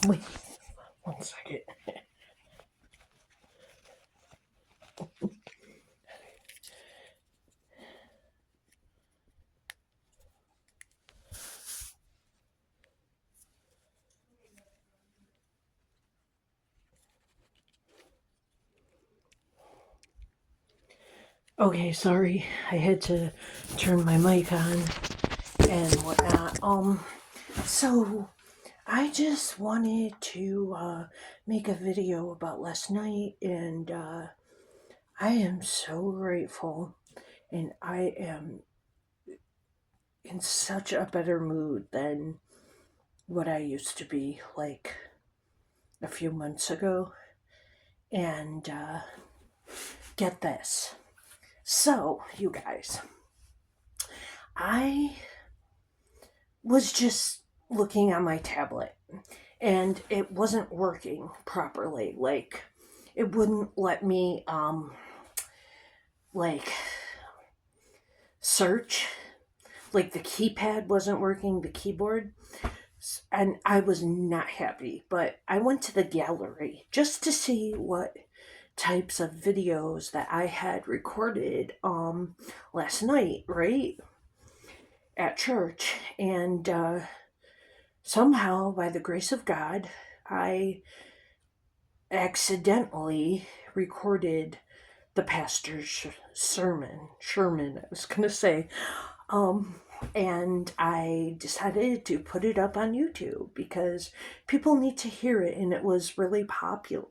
Wait, 1 second. Okay, sorry. I had to turn my mic on and whatnot. So I just wanted to make a video about last night, and I am so grateful, and I am in such a better mood than what I used to be like a few months ago. And get this. So, you guys, I was just looking at my tablet and it wasn't working properly. Like, it wouldn't let me like search. Like, the keypad wasn't working, the keyboard, and I was not happy. But I went to the gallery just to see what types of videos that I had recorded last night, right? At church. And somehow, by the grace of God, I accidentally recorded the pastor's sermon, I was going to say. And I decided to put it up on YouTube because people need to hear it, and it was really powerful.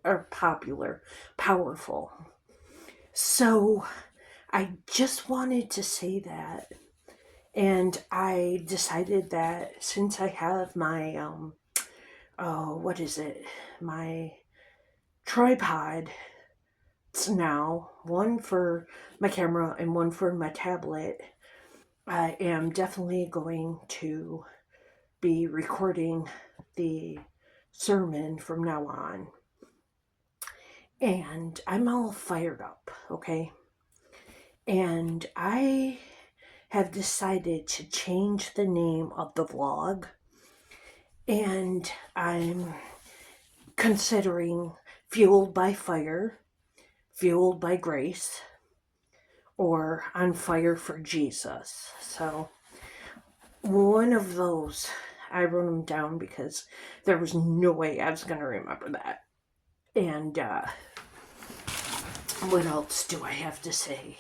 So I just wanted to say that. And I decided that since I have my what is it? My tripod. It's now one for my camera and one for my tablet. I am definitely going to be recording the sermon from now on. And I'm all fired up, okay? And I have decided to change the name of the vlog. And I'm considering Fueled by Fire, Fueled by Grace, or On Fire for Jesus. So one of those, I wrote them down because there was no way I was going to remember that. And what else do I have to say?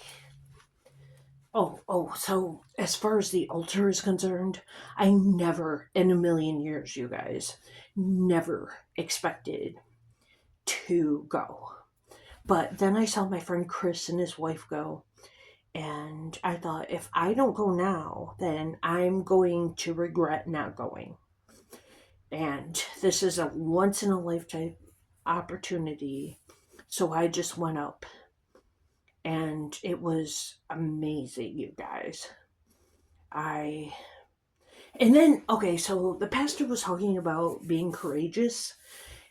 So as far as the altar is concerned, I never in a million years, you guys, never expected to go. But then I saw my friend Chris and his wife go, and I thought, if I don't go now, then I'm going to regret not going. And this is a once in a lifetime opportunity. So I just went up, and it was amazing, you guys. And then, okay, so the pastor was talking about being courageous,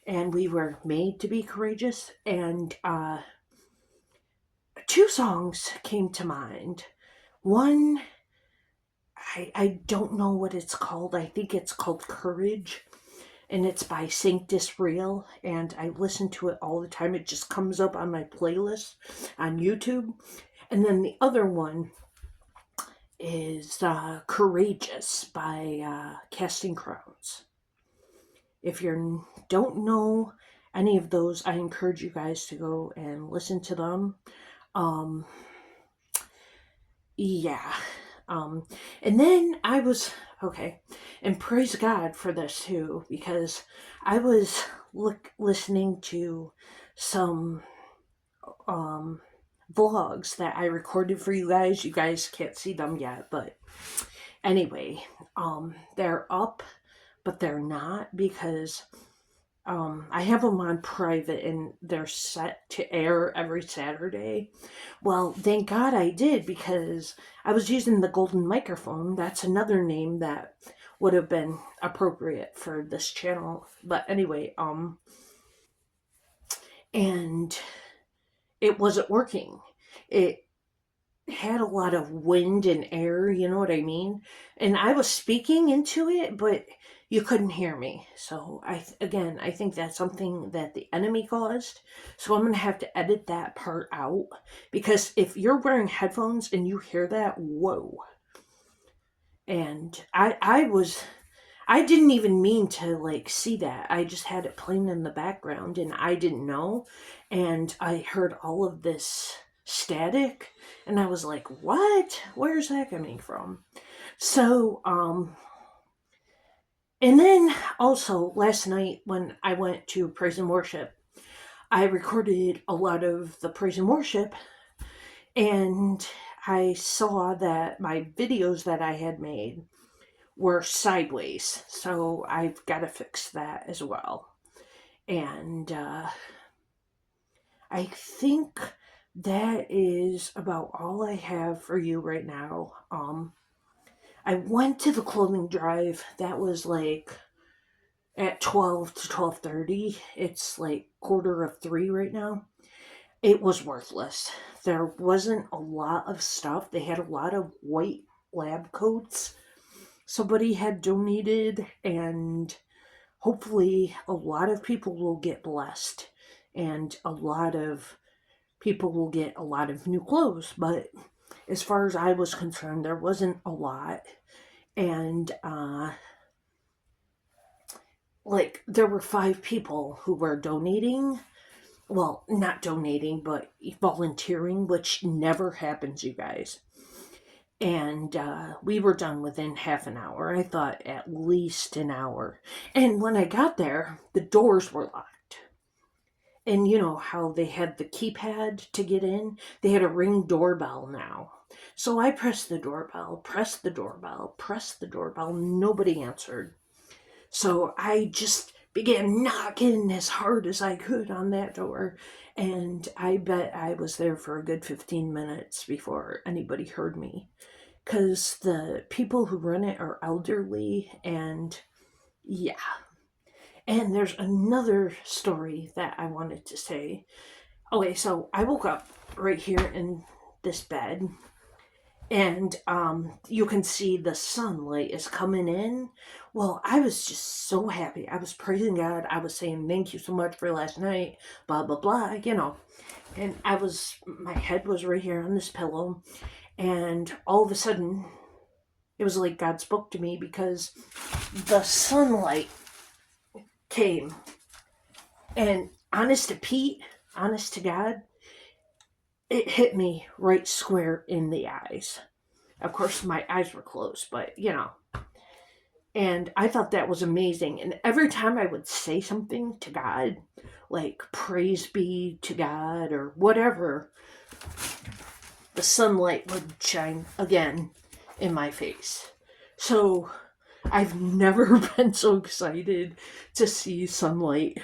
and we were made to be courageous. And two songs came to mind. One, I don't know what it's called. I think it's called Courage, and it's by Sanctus Real, and I listen to it all the time. It just comes up on my playlist on YouTube. And then the other one is Courageous by Casting Crowns. If you don't know any of those, I encourage you guys to go and listen to them. yeah. And then I was okay, and praise God for this too, because I was listening to some um vlogs that I recorded for you guys. You guys can't see them yet, but anyway, they're up, but they're not because I have them on private and they're set to air every Saturday. Well, thank God I did because I was using the golden microphone. That's another name that would have been appropriate for this channel. But anyway, and it wasn't working. It had a lot of wind and air, you know what I mean? And I was speaking into it, but you couldn't hear me. So again, I think that's something that the enemy caused. So I'm going to have to edit that part out because if you're wearing headphones and you hear that, whoa. And I didn't even mean to like see that. I just had it playing in the background and I didn't know. And I heard all of this static and I was like, "What? Where's that coming from?" So, and then also last night when I went to praise and worship, I recorded a lot of the praise and worship and I saw that my videos that I had made were sideways. So I've got to fix that as well. And I think that is about all I have for you right now. I went to the clothing drive. That was like at 12 to 12:30. It's like quarter of 3 right now. It was worthless. There wasn't a lot of stuff. They had a lot of white lab coats somebody had donated, and hopefully a lot of people will get blessed and a lot of people will get a lot of new clothes. But as far as I was concerned, there wasn't a lot. And like there were 5 people who were donating, well, not donating but volunteering, which never happens, you guys. And we were done within half an hour. I thought at least an hour. And when I got there, the doors were locked. And you know how they had the keypad to get in? They had a ring doorbell now. So I pressed the doorbell, pressed the doorbell, pressed the doorbell. Nobody answered. So I just began knocking as hard as I could on that door. And I bet I was there for a good 15 minutes before anybody heard me. Because the people who run it are elderly, and yeah. And there's another story that I wanted to say. Okay, so I woke up right here in this bed, and you can see the sunlight is coming in. Well, I was just so happy. I was praising God. I was saying thank you so much for last night, blah blah blah, you know. And my head was right here on this pillow, and all of a sudden it was like God spoke to me because the sunlight came, and honest to God, it hit me right square in the eyes. Of course, my eyes were closed, but you know. And I thought that was amazing. And every time I would say something to God, like praise be to God or whatever, the sunlight would shine again in my face. So I've never been so excited to see sunlight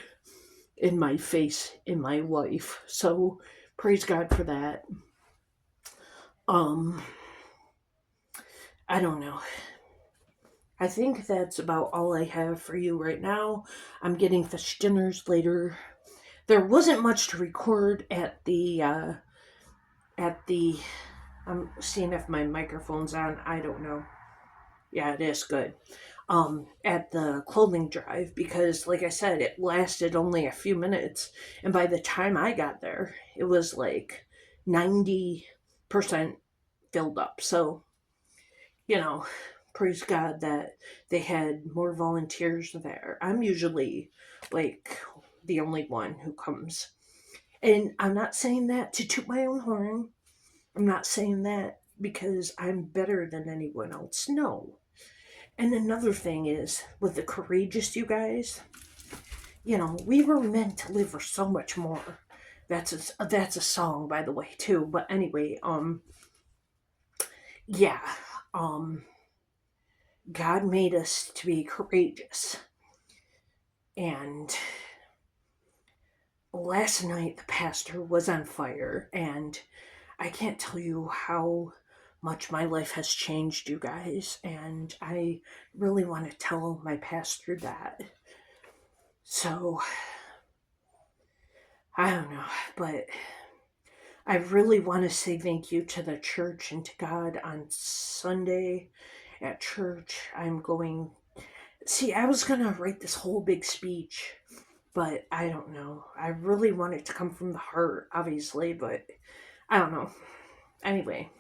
in my face in my life. So praise God for that. Um, I don't know. I think that's about all I have for you right now. I'm getting fish dinners later. There wasn't much to record at the I'm seeing if my microphone's on. I don't know. Yeah, it is good. At the clothing drive because like I said, it lasted only a few minutes, and by the time I got there, it was like 90% filled up. So, you know, praise God that they had more volunteers there. I'm usually like the only one who comes. And I'm not saying that to toot my own horn. I'm not saying that because I'm better than anyone else. No. And another thing is, with the courageous, you guys, we were meant to live for so much more. That's a song, by the way, too. But anyway, yeah, um, God made us to be courageous. And last night, the pastor was on fire, and I can't tell you how much my life has changed, you guys. And I really want to tell my pastor that. So, I don't know, but I really want to say thank you to the church and to God on Sunday at church. I'm going. See, I was going to write this whole big speech, but I don't know. I really want it to come from the heart, obviously, but I don't know. Anyway,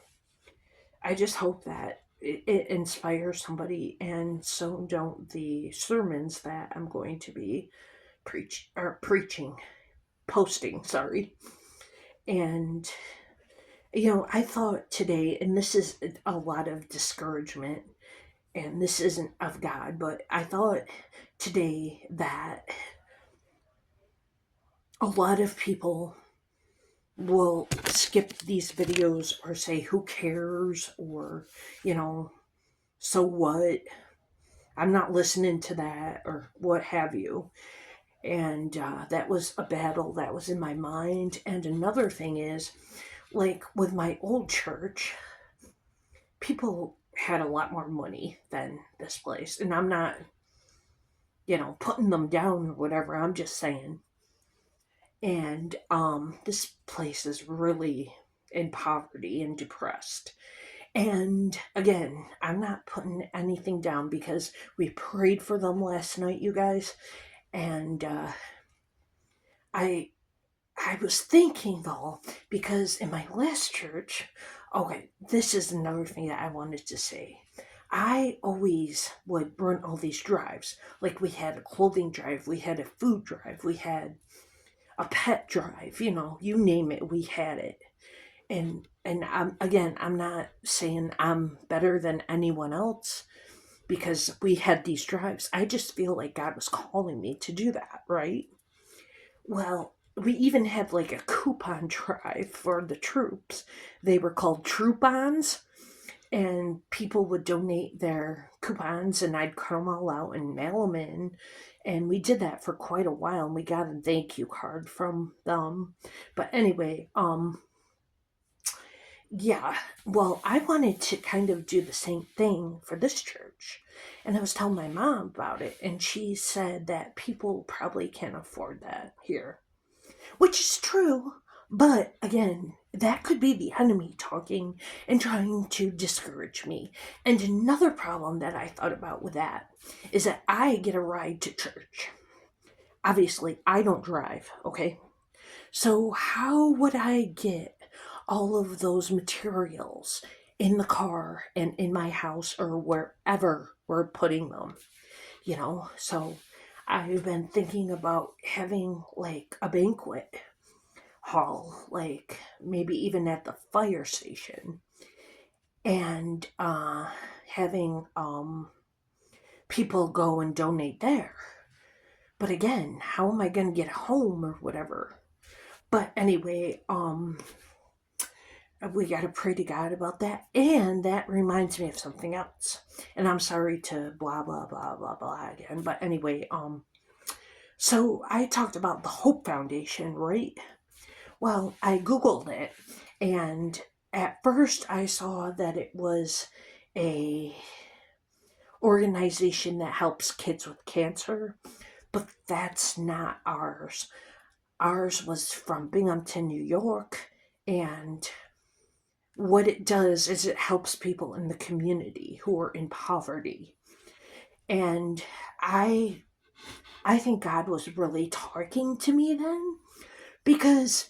I just hope that it inspires somebody, and so don't the sermons that I'm going to be preaching, posting, sorry. And I thought today, and this is a lot of discouragement, and this isn't of God, but I thought today that a lot of people will skip these videos or say, who cares? Or, so what? I'm not listening to that, or what have you. And that was a battle that was in my mind. And another thing is, like with my old church, people had a lot more money than this place. And I'm not, putting them down or whatever. I'm just saying. And this place is really in poverty and depressed. And again, I'm not putting anything down because we prayed for them last night, you guys. And I I was thinking though, because in my last church, okay, this is another thing that I wanted to say. I always would run all these drives. Like we had a clothing drive, we had a food drive, we had a pet drive, you name it, we had it. And again, I'm not saying I'm better than anyone else because we had these drives. I just feel like God was calling me to do that, right? Well, we even had like a coupon drive for the troops. They were called Troupons, and people would donate their coupons, and I'd cut them all out and mail them in. And we did that for quite a while, and we got a thank you card from them. But anyway, yeah, well, I wanted to kind of do the same thing for this church. And I was telling my mom about it, and she said that people probably can't afford that here, which is true. But again, that could be the enemy talking and trying to discourage me. And another problem that I thought about with that is that I get a ride to church. Obviously, I don't drive, okay? So, how would I get all of those materials in the car and in my house or wherever we're putting them? So I've been thinking about having like a banquet hall, like maybe even at the fire station, and having people go and donate there. But again, how am I going to get home or whatever? But anyway, we got to pray to God about that. And that reminds me of something else. And I'm sorry to blah, blah, blah, blah, blah again. But anyway, so I talked about the Hope Foundation, right? Well, I Googled it, and at first I saw that it was a organization that helps kids with cancer, but that's not ours. Ours was from Binghamton, New York, and what it does is it helps people in the community who are in poverty. And I think God was really talking to me then, because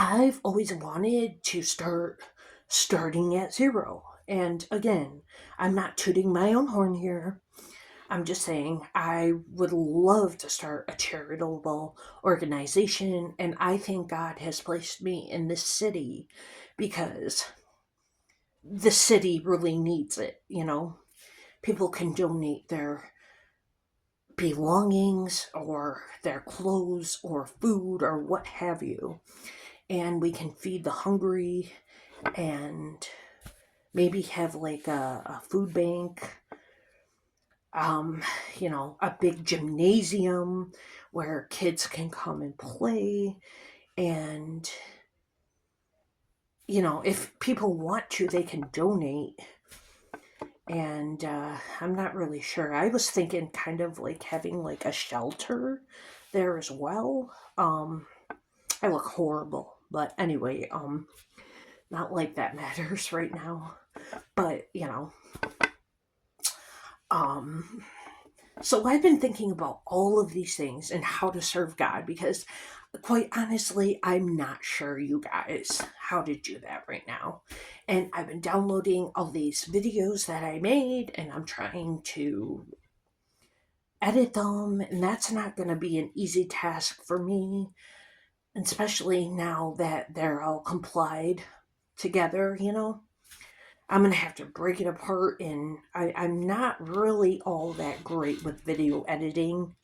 I've always wanted to starting at zero. And again, I'm not tooting my own horn here. I'm just saying I would love to start a charitable organization, and I think God has placed me in this city because the city really needs it, People can donate their belongings or their clothes or food or what have you. And we can feed the hungry and maybe have like a food bank, um, a big gymnasium where kids can come and play. And, if people want to, they can donate. And I'm not really sure. I was thinking kind of like having like a shelter there as well. I look horrible, but anyway, not like that matters right now. But um, so I've been thinking about all of these things and how to serve God because, quite honestly, I'm not sure, you guys, how to do that right now. And I've been downloading all these videos that I made, and I'm trying to edit them, and that's not going to be an easy task for me, especially now that they're all complied together. I'm gonna have to break it apart, and I'm not really all that great with video editing.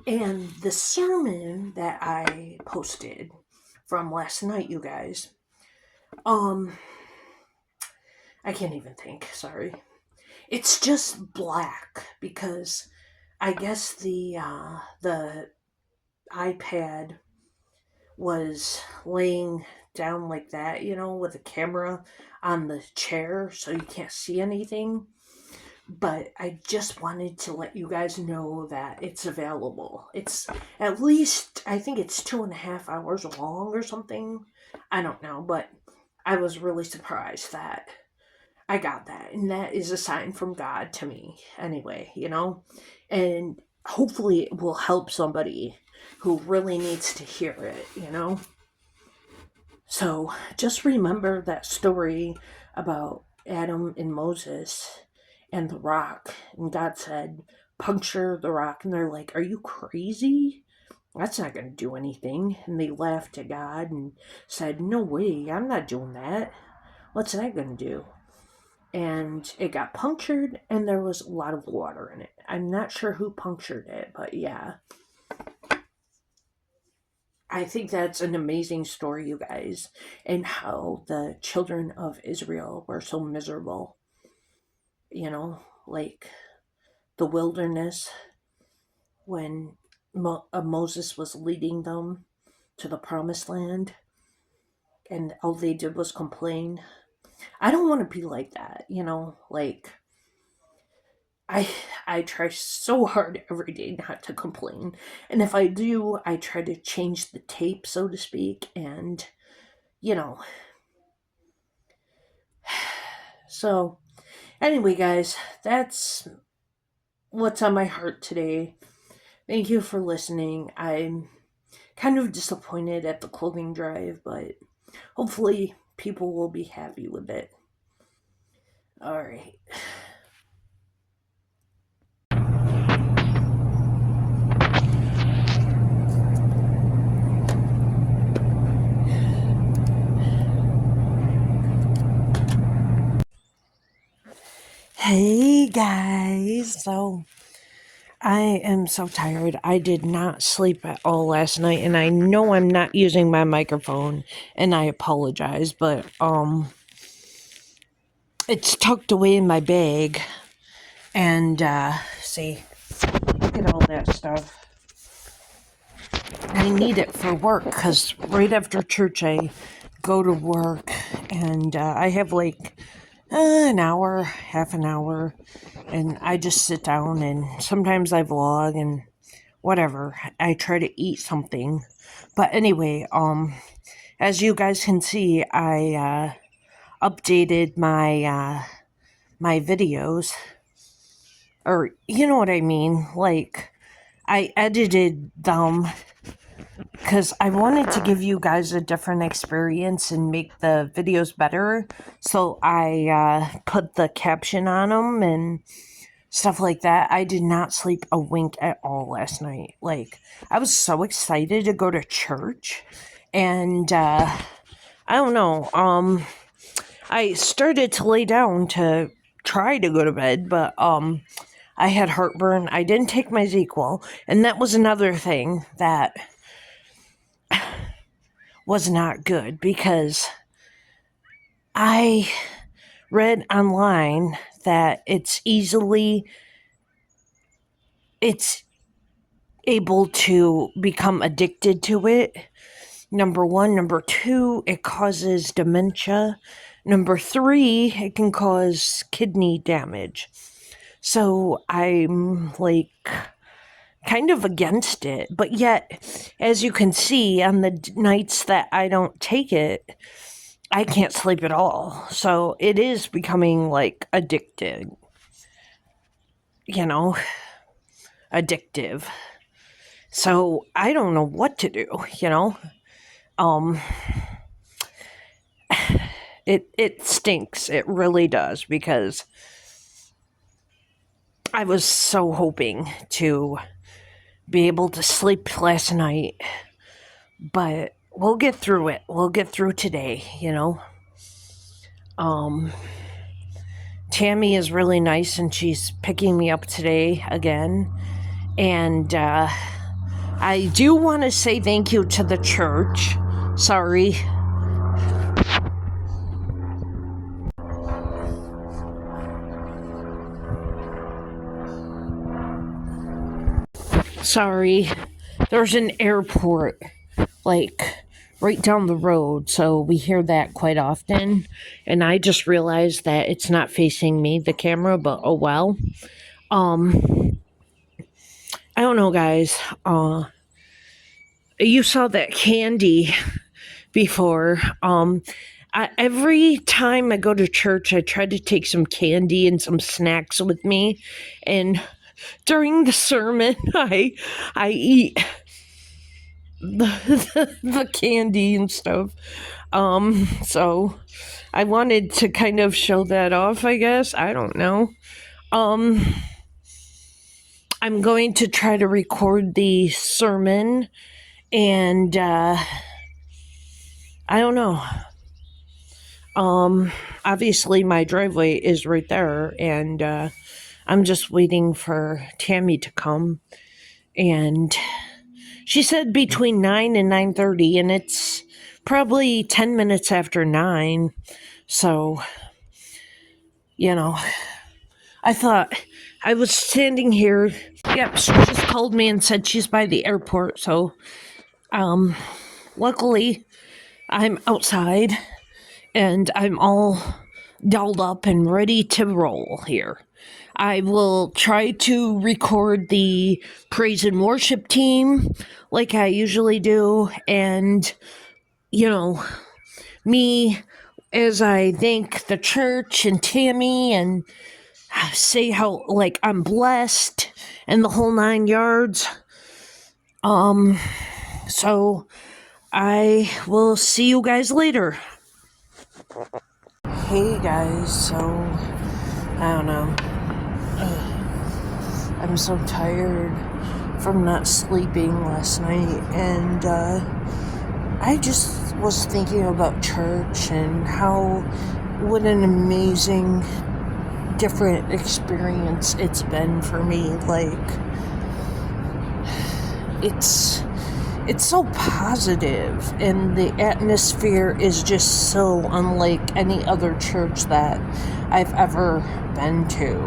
And the sermon that I posted from last night, you guys, um, I can't even think, sorry. It's just black because I guess the iPad was laying down like that, with a camera on the chair so you can't see anything. But I just wanted to let you guys know that it's available. It's at least, I think it's 2.5 hours long or something. I don't know, but I was really surprised that I got that. And that is a sign from God to me, anyway, And hopefully it will help somebody who really needs to hear it. So just remember that story about Adam and Moses and the rock. And God said, puncture the rock. And they're like, are you crazy? That's not going to do anything. And they laughed at God and said, no way, I'm not doing that. What's that going to do? And it got punctured, and there was a lot of water in it. I'm not sure who punctured it, but yeah. I think that's an amazing story, you guys, and how the children of Israel were so miserable, like the wilderness when Moses was leading them to the promised land, and all they did was complain. I don't want to be like that, like I I try so hard every day not to complain. And if I do, I try to change the tape, so to speak, and you know. So, anyway, guys, that's what's on my heart today. Thank you for listening. I'm kind of disappointed at the clothing drive, but hopefully people will be happy with it. All right. Hey guys. So I am so tired. I did not sleep at all last night, and I know I'm not using my microphone, and I apologize, but it's tucked away in my bag. And see, look at all that stuff. I need it for work because right after church I go to work, and I have like an hour, half an hour, and I just sit down, and sometimes I vlog and whatever. I try to eat something. But anyway, as you guys can see, I updated my videos, or you know what I mean, like I edited them because I wanted to give you guys a different experience and make the videos better. So I put the caption on them and stuff like that. I did not sleep a wink at all last night. Like, I was so excited to go to church, and I don't know. I started to lay down to try to go to bed, but I had heartburn. I didn't take my ZzzQuil, and that was another thing that was not good because I read online that it's able to become addicted to it. Number one. Number two, it causes dementia. Number three, it can cause kidney damage. So I'm like kind of against it. But yet, as you can see, on the nights that I don't take it, I can't sleep at all. So it is becoming like addicted. Addictive. So I don't know what to do, It stinks. It really does, because I was so hoping to be able to sleep last night, but we'll get through it. We'll get through today, Tammy is really nice, and she's picking me up today again. And I do want to say thank you to the church. Sorry. Sorry. There's an airport, like, right down the road, so we hear that quite often. And I just realized that it's not facing me, the camera, but oh well. I don't know, guys. You saw that candy before. Every time I go to church, I try to take some candy and some snacks with me, and during the sermon, I eat the candy and stuff. So I wanted to kind of show that off, I guess. I don't know. I'm going to try to record the sermon, and I don't know. Obviously my driveway is right there, and I'm just waiting for Tammy to come, and she said between 9 and 9:30, and it's probably 10 minutes after 9. So, I thought, I was standing here. Yep, she just called me and said she's by the airport. So, luckily, I'm outside and I'm all dolled up and ready to roll here. I will try to record the praise and worship team like I usually do. And, me as I thank the church and Tammy and say how, like, I'm blessed and the whole 9 yards. So I will see you guys later. Hey guys, so I don't know. I'm so tired from not sleeping last night, and I just was thinking about church and what an amazing different experience it's been for me. Like, it's so positive, and the atmosphere is just so unlike any other church that I've ever been to,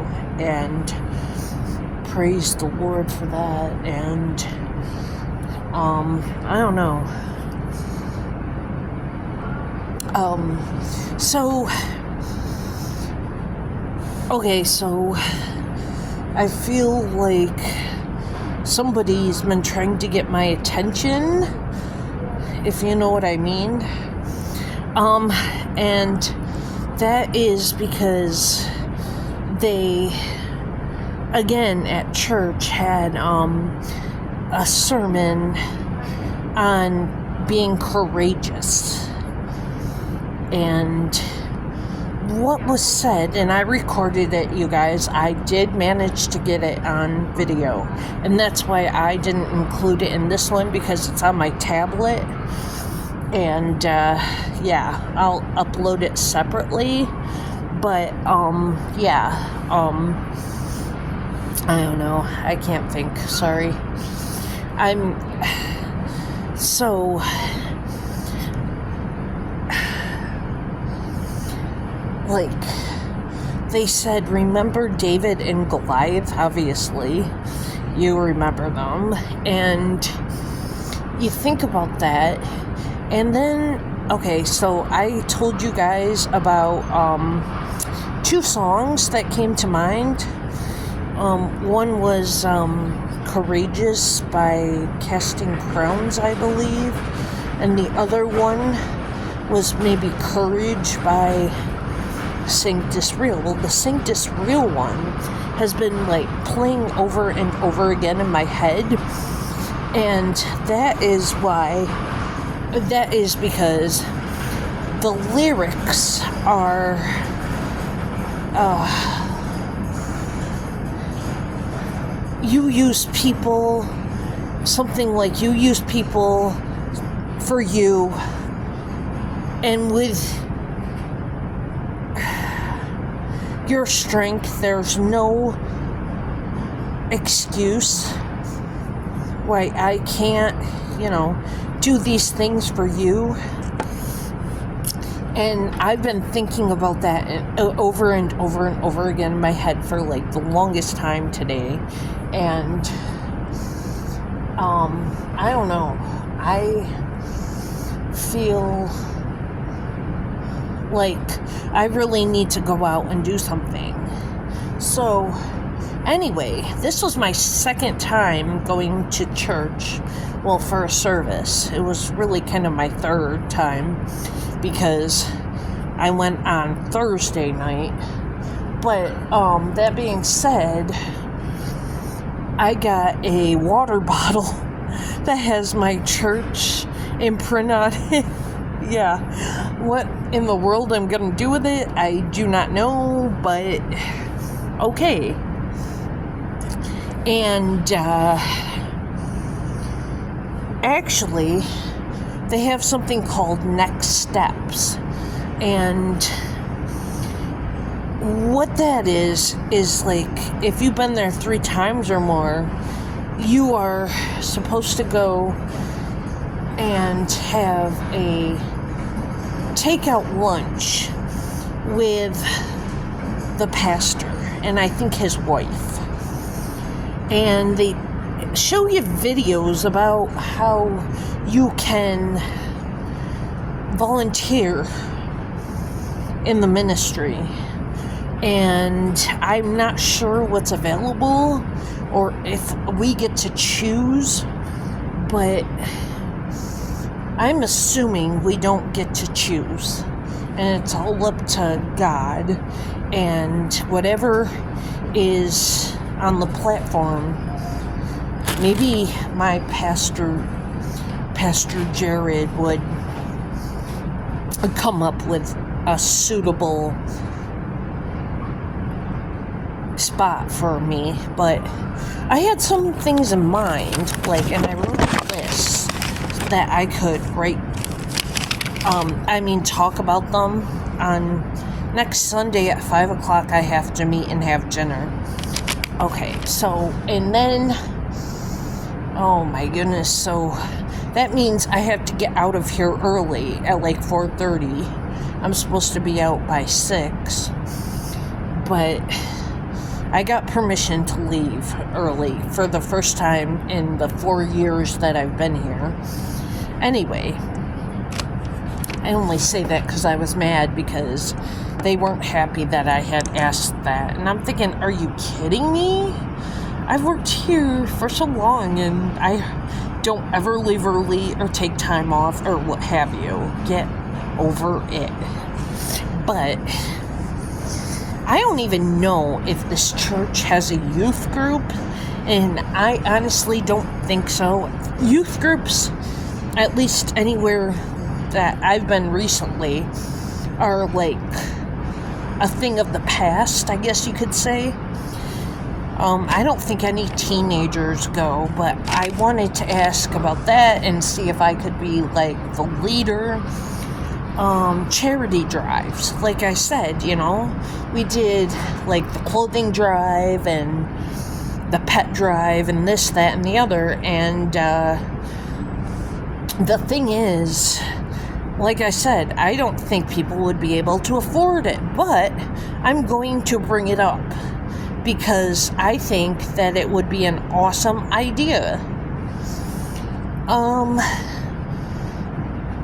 and praise the Lord for that. And I don't know. So I feel like somebody's been trying to get my attention, if you know what I mean. And that is because they, again, at church had a sermon on being courageous. And what was said, and I recorded it, you guys. I did manage to get it on video, and that's why I didn't include it in this one, because it's on my tablet. And yeah, I'll upload it separately. But I don't know. I can't think. Sorry. So like they said, remember David and Goliath? Obviously, you remember them, and you think about that, and then okay, so I told you guys about two songs that came to mind. One was Courageous by Casting Crowns, I believe, and the other one was maybe Courage by Sanctus Real. Well, the Sanctus Real one has been like playing over and over again in my head, and that is because the lyrics are you use people, something like you use people for you, and with your strength, there's no excuse why I can't, do these things for you. And I've been thinking about that over and over and over again in my head for like the longest time today. And I don't know. I feel like I really need to go out and do something. So anyway, this was my second time going to church, well, for a service. It was really kind of my third time because I went on Thursday night. But that being said, I got a water bottle that has my church imprint on it. Yeah, what in the world I'm gonna do with it, I do not know, but okay. And actually, they have something called Next Steps, and what that is like, if you've been there 3 times or more, you are supposed to go and have a takeout lunch with the pastor and I think his wife, and they show you videos about how you can volunteer in the ministry, and I'm not sure what's available or if we get to choose, but I'm assuming we don't get to choose, and it's all up to God, and whatever is on the platform, maybe my Pastor Jared would come up with a suitable spot for me. But I had some things in mind, and I wrote a list that I could talk about them. On next Sunday at 5 o'clock, I have to meet and have dinner. Okay, so, and then, oh my goodness, so that means I have to get out of here early at 4:30. I'm supposed to be out by 6, but I got permission to leave early for the first time in the 4 years that I've been here. Anyway, I only say that because I was mad because they weren't happy that I had asked that. And I'm thinking, are you kidding me? I've worked here for so long and I don't ever leave early or take time off or what have you. Get over it. But I don't even know if this church has a youth group, and I honestly don't think so. Youth groups, at least anywhere that I've been recently, are like a thing of the past, I guess you could say. I don't think any teenagers go, but I wanted to ask about that and see if I could be like the leader. Charity drives. Like I said, we did like the clothing drive and the pet drive and this, that, and the other. And the thing is, like I said, I don't think people would be able to afford it, but I'm going to bring it up because I think that it would be an awesome idea.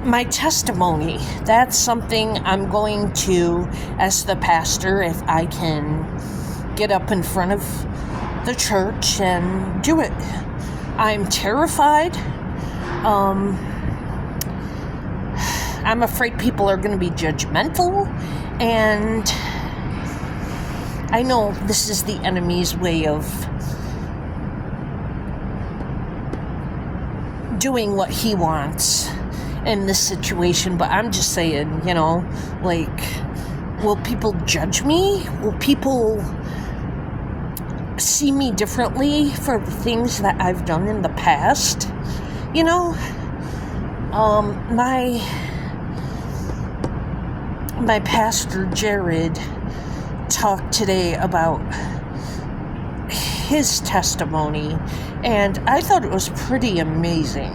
My testimony, that's something I'm going to ask the pastor if I can get up in front of the church and do it. I'm terrified. I'm afraid people are going to be judgmental, and I know this is the enemy's way of doing what he wants in this situation, but I'm just saying, will people judge me? Will people see me differently for the things that I've done in the past? My pastor Jared talked today about his testimony, and I thought it was pretty amazing.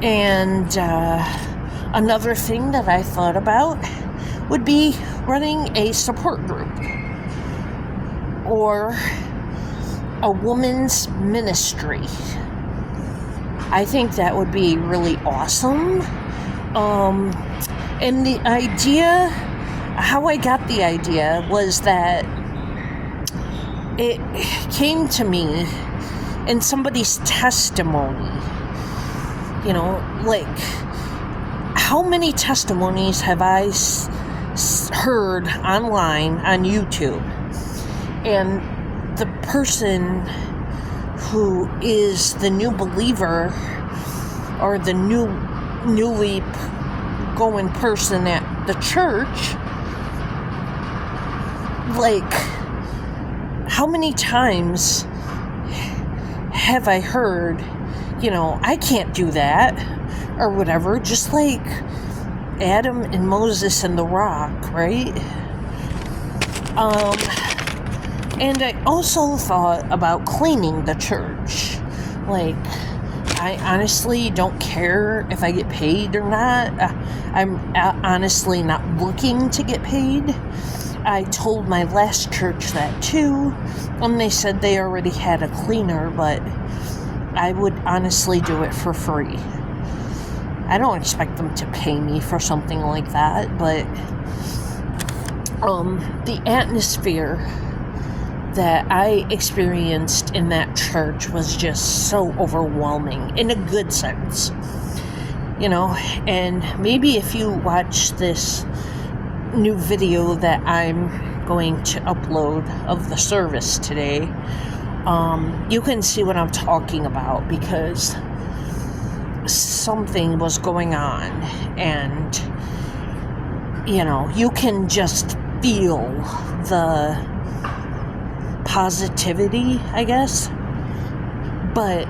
And another thing that I thought about would be running a support group or a woman's ministry. I think that would be really awesome. And the idea, how I got the idea was that it came to me in somebody's testimony. How many testimonies have I heard online on YouTube? And the person who is the new believer or the newly going person at the church, how many times have I heard, I can't do that or whatever, just like Adam and Moses and the rock, right? And I also thought about cleaning the church. I honestly don't care if I get paid or not. I'm honestly not looking to get paid. I told my last church that too, and they said they already had a cleaner, but I would honestly do it for free. I don't expect them to pay me for something like that, but the atmosphere that I experienced in that church was just so overwhelming in a good sense, and maybe if you watch this new video that I'm going to upload of the service today, you can see what I'm talking about, because something was going on, and you can just feel the positivity, I guess, but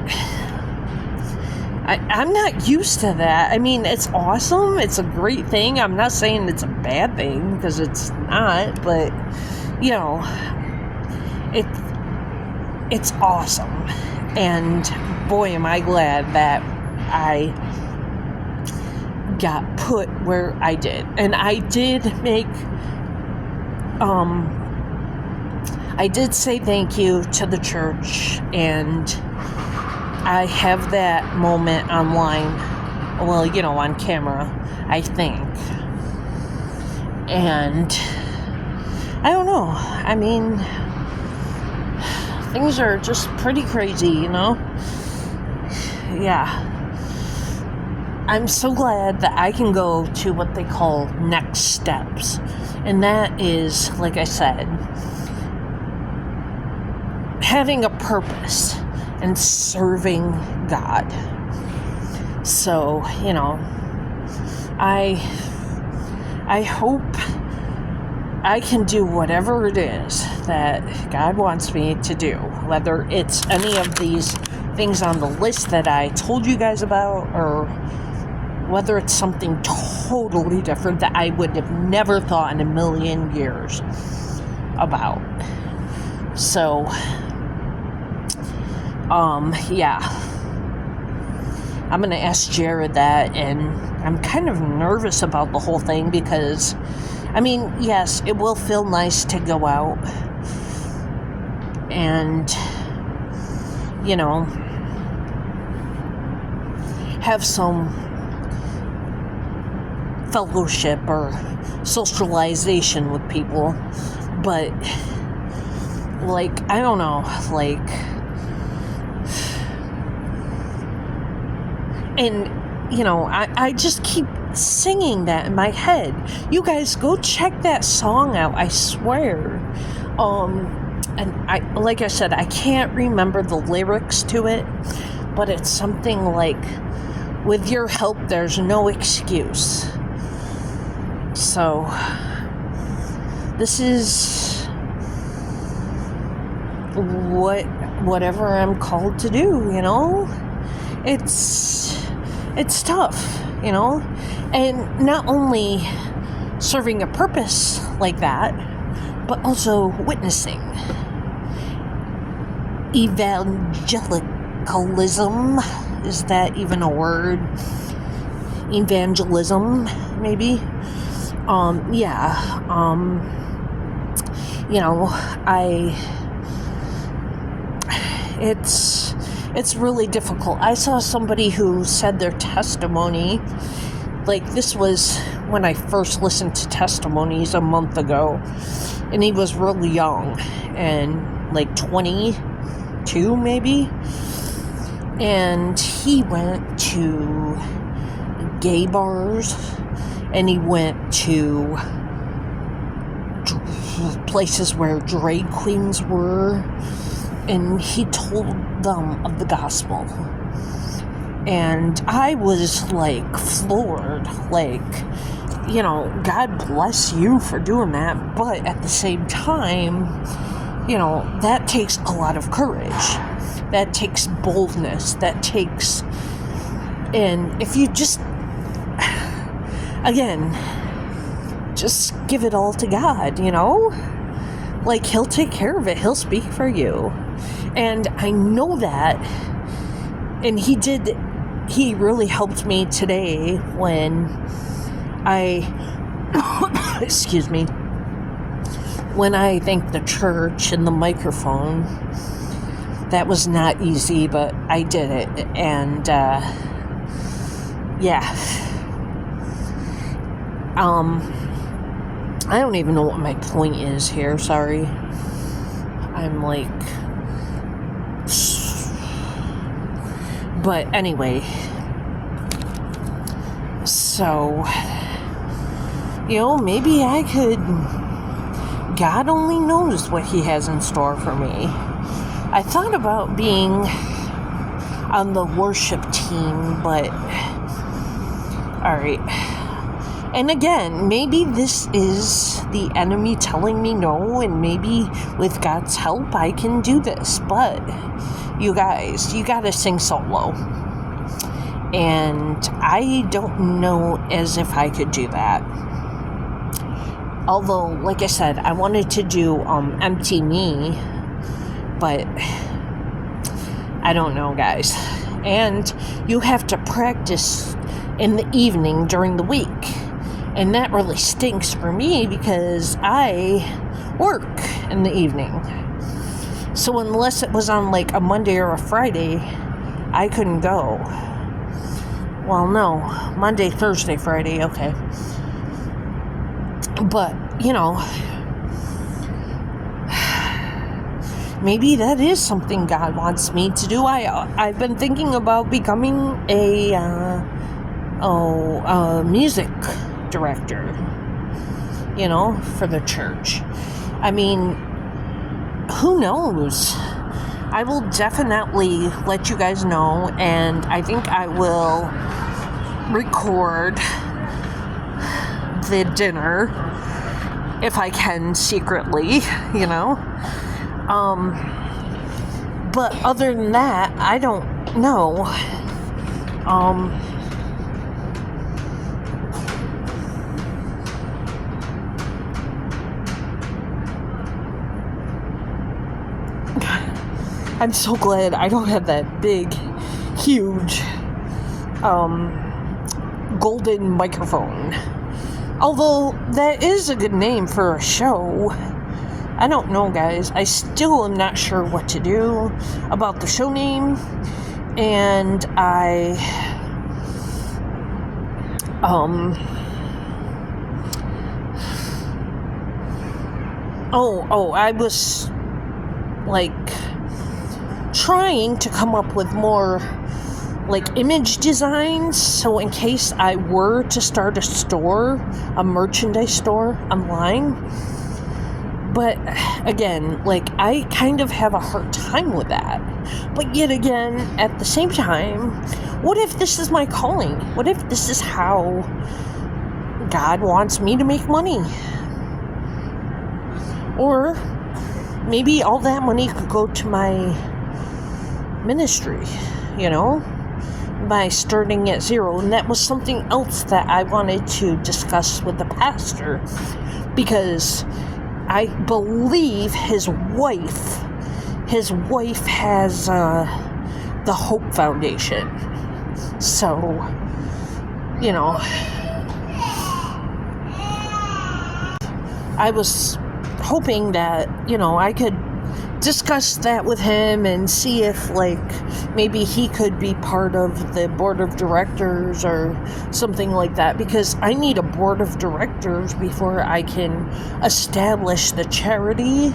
I'm not used to that. I mean, it's awesome, it's a great thing. I'm not saying it's a bad thing, because it's not, but it's awesome, and boy, am I glad that I got put where I did. And I did say thank you to the church, and I have that moment online, on camera, I think. And I don't know, I mean, things are just pretty crazy, Yeah. I'm so glad that I can go to what they call next steps. And that is, like I said, having a purpose and serving God. So, I hope I can do whatever it is that God wants me to do, whether it's any of these things on the list that I told you guys about, or whether it's something totally different that I would have never thought in a million years about. So, yeah. I'm going to ask Jared that, and I'm kind of nervous about the whole thing because, I mean, yes, it will feel nice to go out and, you know, have some fellowship or socialization with people, but, like, I don't know, like, and, you know, I just keep singing that in my head. You guys go check that song out, I swear. And like I said, I can't remember the lyrics to it, but it's something like, with your help, there's no excuse. So, this is whatever I'm called to do, you know? It's tough, you know? And not only serving a purpose like that, but also witnessing. Evangelicalism, is that even a word? Evangelism, maybe? You know, it's really difficult. I saw somebody who said their testimony, like, this was when I first listened to testimonies a month ago, and he was really young, and like 22 maybe, and he went to gay bars, and he went to places where drag queens were, and he told them of the gospel. And I was like floored, like, you know, God bless you for doing that, but at the same time, you know, that takes a lot of courage, that takes boldness, that takes, and if you just, again, just give it all to God, you know, like, He'll take care of it, He'll speak for you. And I know that, and He really helped me today when excuse me, when I thanked the church and the microphone. That was not easy, but I did it, and, yeah. I don't even know what my point is here, sorry. I'm like, but anyway, so, you know, maybe I could, God only knows what He has in store for me. I thought about being on the worship team, but, alright. And again, maybe this is the enemy telling me no, and maybe with God's help I can do this, but you guys, you gotta sing solo. And I don't know as if I could do that. Although, like I said, I wanted to do Empty Me, but I don't know, guys. And you have to practice in the evening during the week. And that really stinks for me because I work in the evening. So unless it was on like a Monday or a Friday, I couldn't go. Well, no, Monday, Thursday, Friday, okay. But, you know, maybe that is something God wants me to do. I've been thinking about becoming a music director, you know, for the church. I mean, who knows? I will definitely let you guys know, and I think I will record the dinner if I can secretly, you know. But other than that, I don't know. I'm so glad I don't have that big, huge, golden microphone. Although, that is a good name for a show. I don't know, guys. I still am not sure what to do about the show name. And I was like trying to come up with more like image designs, so in case I were to start a merchandise store online. But again, like, I kind of have a hard time with that. But yet again, at the same time, what if this is my calling? What if this is how God wants me to make money? Or maybe all that money could go to my ministry, you know, by starting at zero. And that was something else that I wanted to discuss with the pastor, because I believe his wife has the Hope Foundation. So, you know, I was hoping that, you know, I could discuss that with him and see if, like, maybe he could be part of the board of directors or something like that, because I need a board of directors before I can establish the charity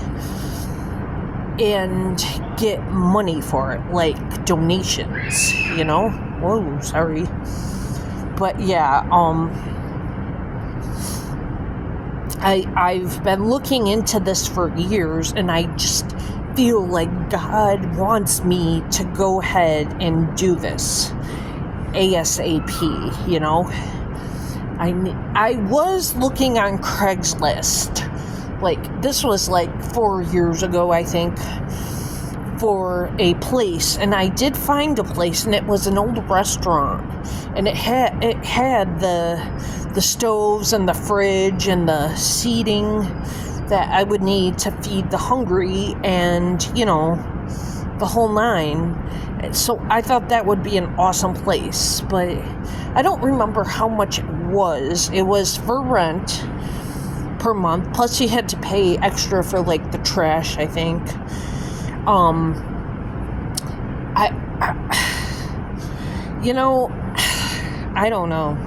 and get money for it, like donations, you know? Whoa, sorry. But yeah, I've been looking into this for years, and I just feel like God wants me to go ahead and do this ASAP, you know. I was looking on Craigslist, like, this was like 4 years ago, I think, for a place, and I did find a place, and it was an old restaurant, and it had the stoves and the fridge and the seating that I would need to feed the hungry, and, you know, the whole nine. So I thought that would be an awesome place, but I don't remember how much it was. It was for rent per month, plus you had to pay extra for, like, the trash, I think. You know, I don't know.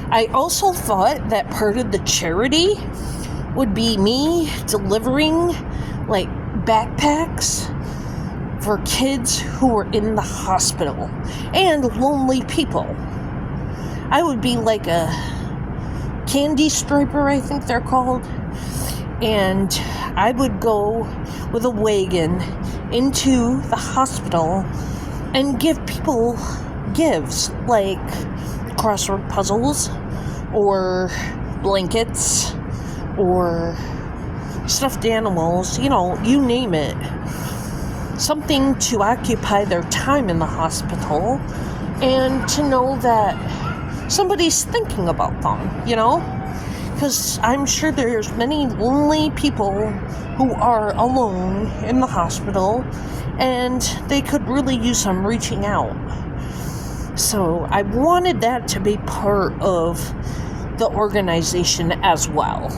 I also thought that part of the charity would be me delivering, like, backpacks for kids who were in the hospital and lonely people. I would be like a candy striper, I think they're called, and I would go with a wagon into the hospital and give people gifts, like crossword puzzles, or blankets, or stuffed animals, you know, you name it. Something to occupy their time in the hospital, and to know that somebody's thinking about them, you know? Because I'm sure there's many lonely people who are alone in the hospital, and they could really use some reaching out. So I wanted that to be part of the organization as well.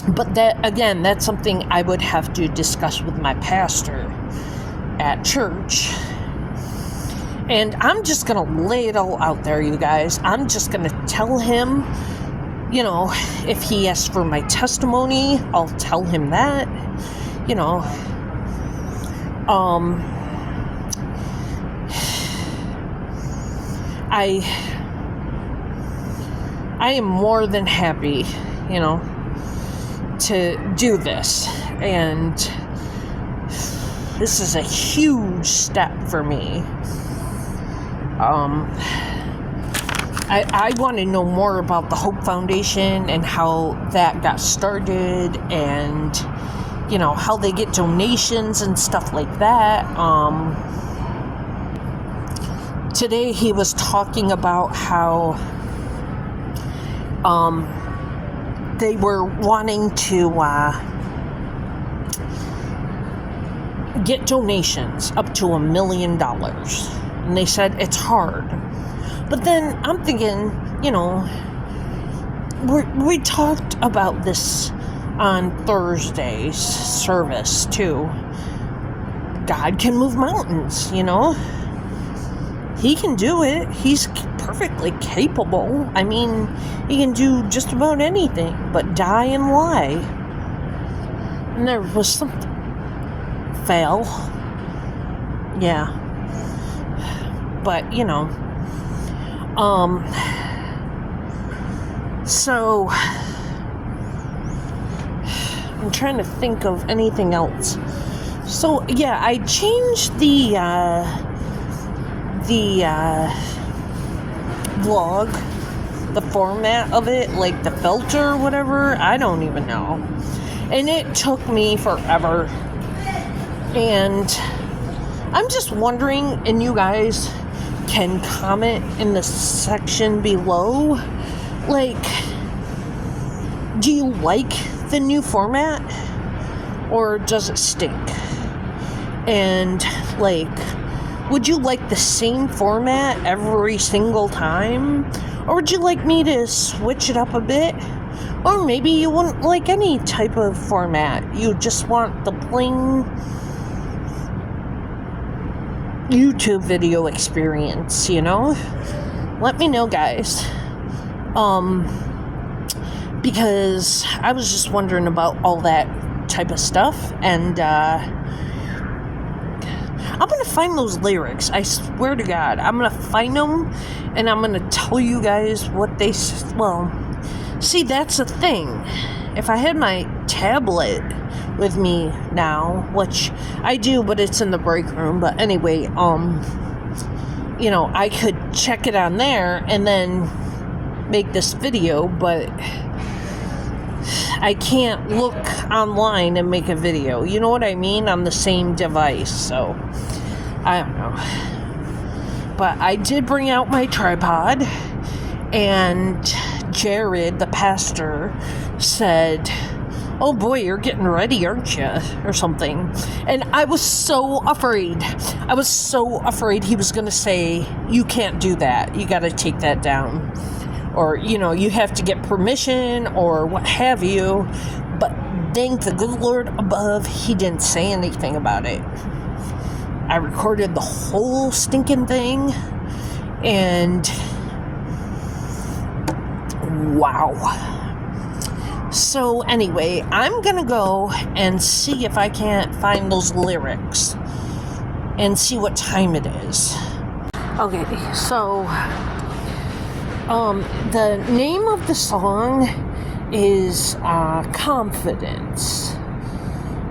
But that, again, that's something I would have to discuss with my pastor at church. And I'm just going to lay it all out there, you guys. I'm just going to tell him, you know, if he asks for my testimony, I'll tell him that, you know. I am more than happy, you know, to do this, and this is a I want to know more about the Hope Foundation and how that got started, and how they get donations and stuff like that. Today he was talking about how they were wanting to get donations up to $1 million, and they said it's hard. But then I'm thinking, we talked about this on Thursday's service too. God can move mountains, He can do it. He's perfectly capable. I mean, he can do just about anything but die and lie. And there was something. Fail. Yeah. But, so I'm trying to think of anything else. So, yeah, I changed the vlog, the format of it, like the filter or whatever. I don't even know. And it took me forever. And I'm just wondering, and you guys can comment in the section below, like, do you like the new format, or does it stink? And, like, would you like the same format every single time, or would you like me to switch it up a bit? Or maybe you wouldn't like any type of format. You just want the plain YouTube video experience, Let me know, guys. Because I was just wondering about all that type of stuff, and I'm gonna find those lyrics. I swear to God, I'm gonna find them, and I'm gonna tell you guys what they. Well, see, that's the thing. If I had my tablet with me now, which I do, but it's in the break room. But anyway, I could check it on there and then make this video, but I can't look online and make a video. You know what I mean? On the same device, so I don't know. But I did bring out my tripod, and Jared, the pastor, said, "Oh boy, you're getting ready, aren't you?" or something. And I was so afraid. I was so afraid he was going to say, "You can't do that. You got to take that down." Or, you have to get permission or what have you. But thank the good Lord above, he didn't say anything about it. I recorded the whole stinking thing. And wow. So anyway, I'm going to go and see if I can't find those lyrics and see what time it is. Okay, so the name of the song is Confidence.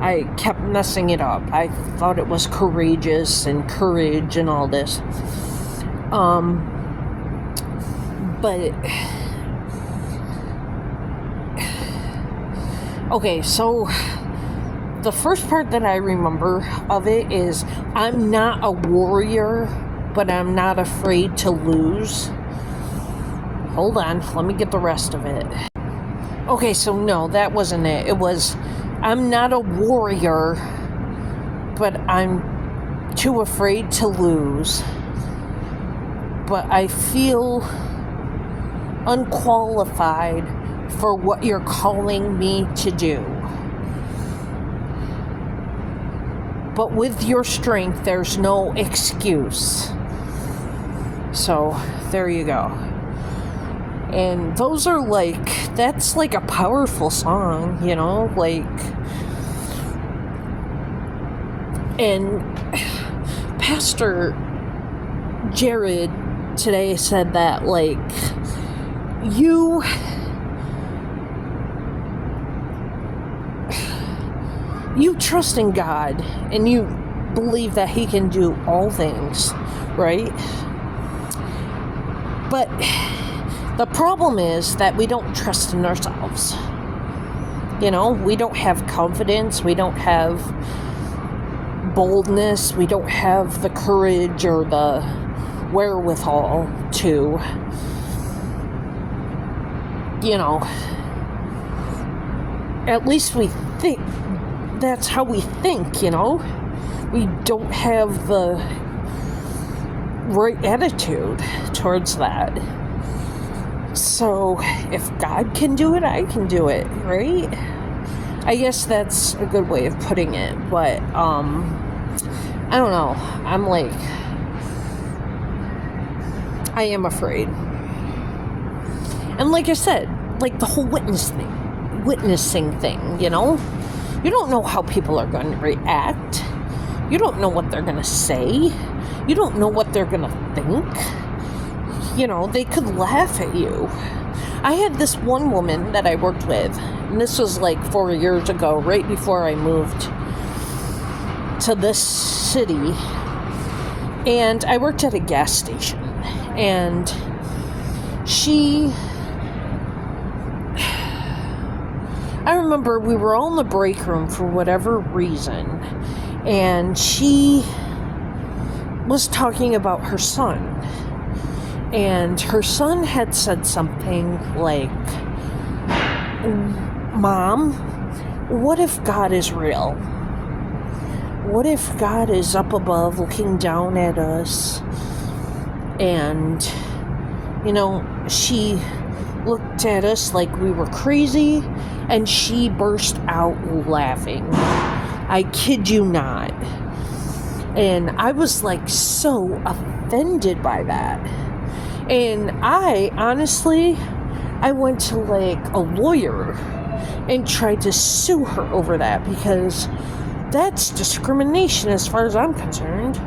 I kept messing it up. I thought it was courageous and courage and all this. But okay, so the first part that I remember of it is, I'm not a warrior, but I'm not afraid to lose. Hold on, let me get the rest of it. Okay, so no, that wasn't it. It was, I'm not a warrior, but I'm too afraid to lose. But I feel unqualified for what you're calling me to do. But with your strength, there's no excuse. So, there you go. And those are that's like a powerful song, and Pastor Jared today said that, you trust in God, and you believe that He can do all things, right? But The problem is that we don't trust in ourselves. You know, we don't have confidence, we don't have boldness, we don't have the courage or the wherewithal to, you know, at least we think, that's how we think, you know? We don't have the right attitude towards that. So, if God can do it, I can do it, right? I guess that's a good way of putting it, but, I don't know. I'm like, I am afraid. And like I said, like the whole witnessing thing, you know? You don't know how people are going to react. You don't know what they're going to say. You don't know what they're going to think. You know, they could laugh at you. I had this one woman that I worked with, and this was like 4 years ago, right before I moved to this city. And I worked at a gas station. And I remember we were all in the break room for whatever reason, and she was talking about her son. And her son had said something like, "Mom, what if God is real? What if God is up above looking down at us?" And, you know, she looked at us like we were crazy, and she burst out laughing. I kid you not. And I was like so offended by that. And I went to like a lawyer and tried to sue her over that, because that's discrimination as far as I'm concerned.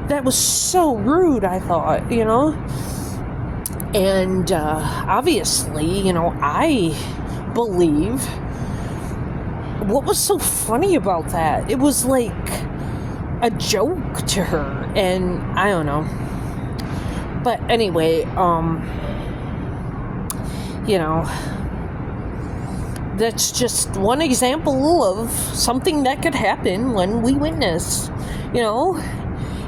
That was so rude, I thought, you know? And obviously, you know, I believe, what was so funny about that? It was like a joke to her, and I don't know. But anyway, you know, that's just one example of something that could happen when we witness, you know?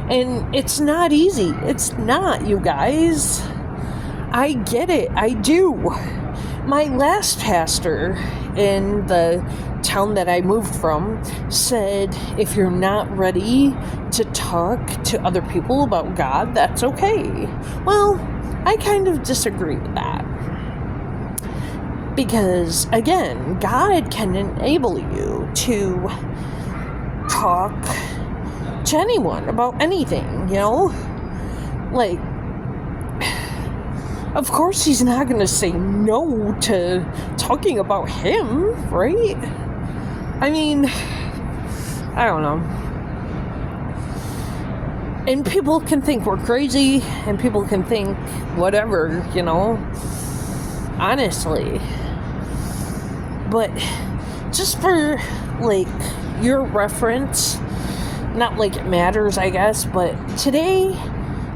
And it's not easy. It's not, you guys. I get it. I do. My last pastor in the town that I moved from said, if you're not ready to talk to other people about God, that's okay. Well, I kind of disagree with that. Because, again, God can enable you to talk to anyone about anything, you know? Like, of course he's not going to say no to talking about him, right? I mean, I don't know. And people can think we're crazy, and people can think whatever, you know? Honestly. But just for, like, your reference, not like it matters, I guess, but today,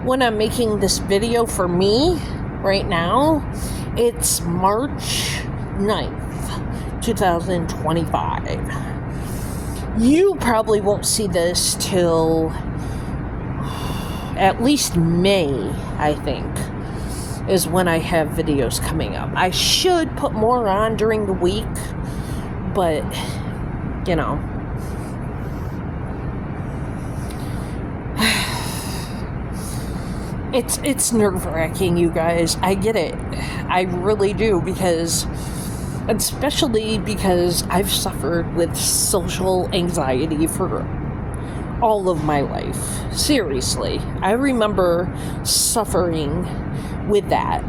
when I'm making this video for me, right now, it's March 9th, 2025. You probably won't see this till at least May, I think, is when I have videos coming up. I should put more on during the week, but, you know. It's nerve-wracking, you guys. I get it. I really do, because, especially because I've suffered with social anxiety for all of my life. Seriously. I remember suffering with that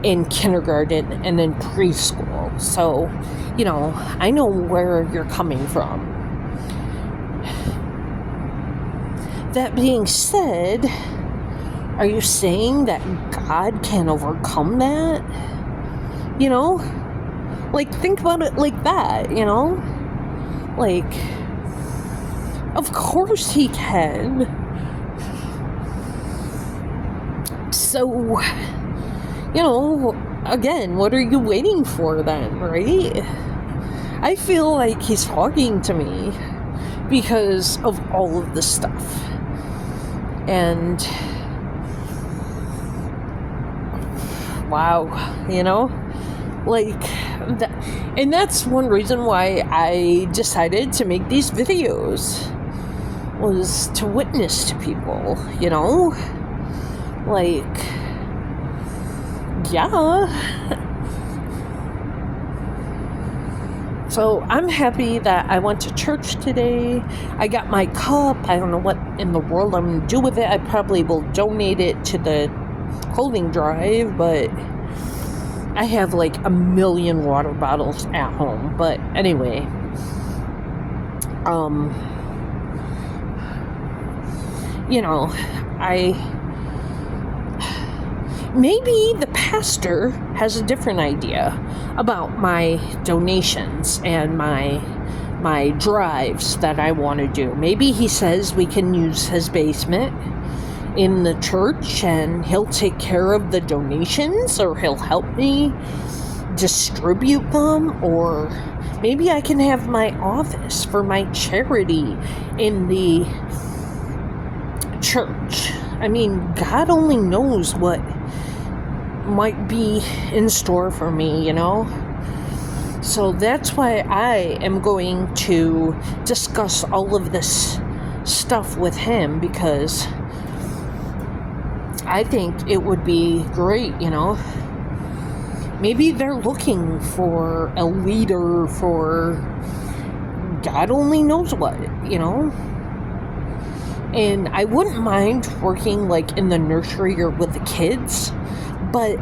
in kindergarten and in preschool. So, you know, I know where you're coming from. That being said, are you saying that God can overcome that? You know? Like, think about it like that, you know? Like, of course he can. So, again, what are you waiting for then, right? I feel like he's talking to me because of all of this stuff. And wow, and that's one reason why I decided to make these videos, was to witness to people, yeah. So I'm happy that I went to church today. I got my cup. I don't know what in the world I'm going to do with it. I probably will donate it to the clothing drive, but I have like a million water bottles at home. But anyway, maybe the pastor has a different idea about my donations and my drives that I want to do. Maybe he says we can use his basement in the church and he'll take care of the donations, or he'll help me distribute them, or maybe I can have my office for my charity in the church. I mean, God only knows what might be in store for me, So that's why I am going to discuss all of this stuff with him, because I think it would be great, Maybe they're looking for a leader for God only knows what, And I wouldn't mind working like in the nursery or with the kids, but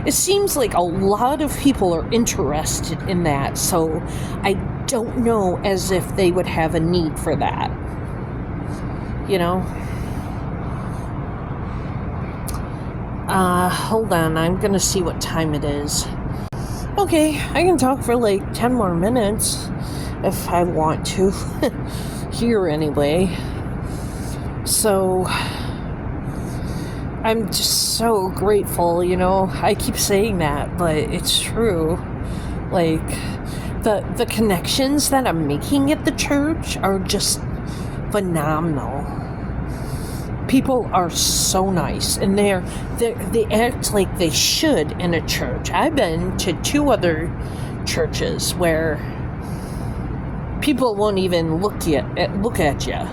it seems like a lot of people are interested in that, so I don't know as if they would have a need for that, Hold on, I'm gonna see what time it is. Okay, I can talk for like 10 more minutes if I want to. Here anyway. So I'm just so grateful, I keep saying that, but it's true. Like, the connections that I'm making at the church are just phenomenal. People are so nice, and they act like they should in a church. I've been to 2 other churches where people won't even look at you,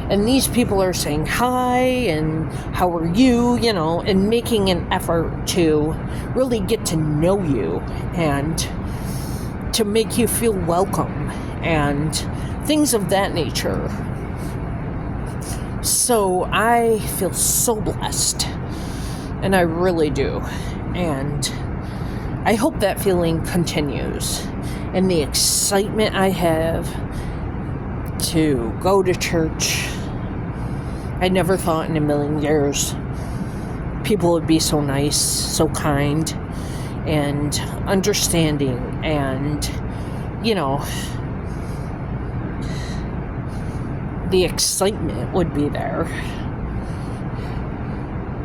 And these people are saying hi and how are you, and making an effort to really get to know you and to make you feel welcome and things of that nature. So I feel so blessed, and I really do. And I hope that feeling continues. And the excitement I have to go to church, I never thought in a million years people would be so nice, so kind, and understanding, and, the excitement would be there.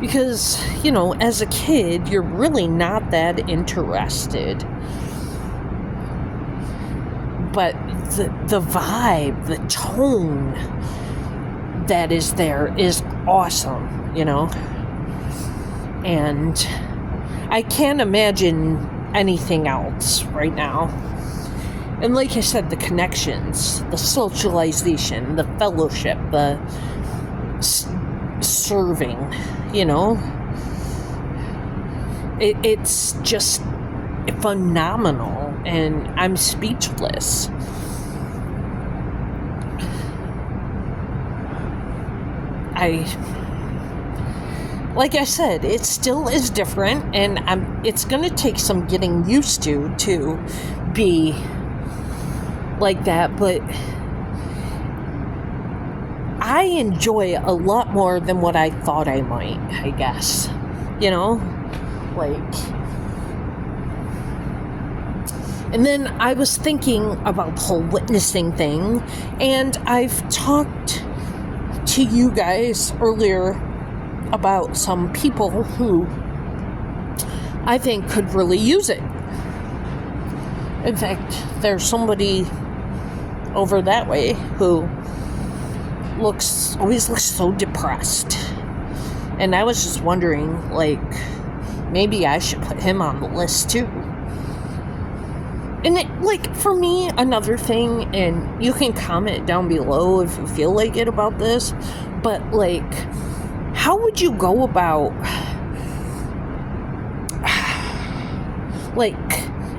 Because, as a kid, you're really not that interested. But the vibe, the tone that is there is awesome, And I can't imagine anything else right now. And like I said, the connections, the socialization, the fellowship, the serving, it's just phenomenal, and I'm speechless. Like I said, it still is different, and it's going to take some getting used to be like that, but I enjoy a lot more than what I thought I might, I guess. And then I was thinking about the whole witnessing thing, and I've talked to you guys earlier about some people who I think could really use it. In fact, there's somebody over that way who always looks so depressed. And I was just wondering, like, maybe I should put him on the list too. And for me, another thing, and you can comment down below if you feel like it about this, but how would you go about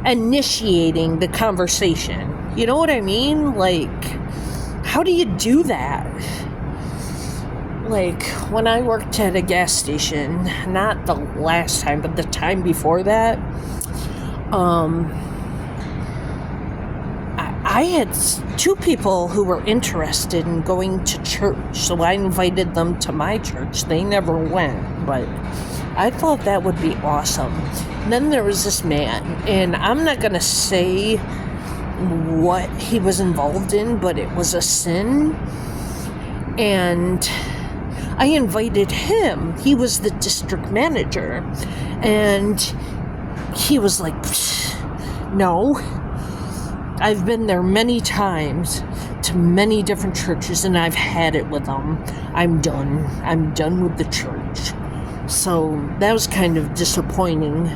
initiating the conversation? You know what I mean? How do you do that? When I worked at a gas station, not the last time, but the time before that, I had two people who were interested in going to church, so I invited them to my church. They never went, but I thought that would be awesome. And then there was this man, and I'm not going to say what he was involved in, but it was a sin, and I invited him. He was the district manager, and he was like, no. I've been there many times to many different churches, and I've had it with them. I'm done with the church. So that was kind of disappointing.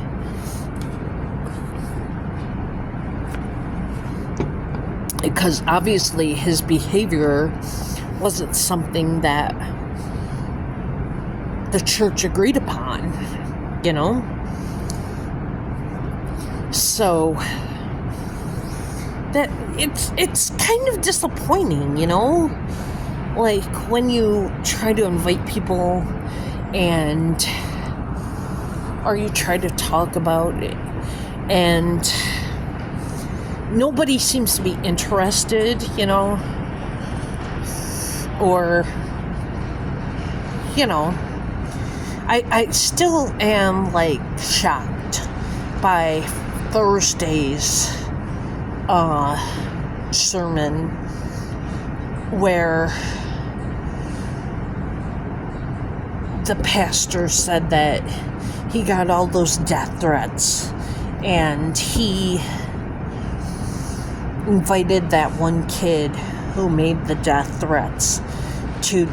Because obviously his behavior wasn't something that the church agreed upon, you know? So that it's kind of disappointing, you know? When you try to invite people or you try to talk about it, and nobody seems to be interested, you know? Or, you know, I still am shocked by Thursday's sermon where the pastor said that he got all those death threats, and he invited that one kid who made the death threats to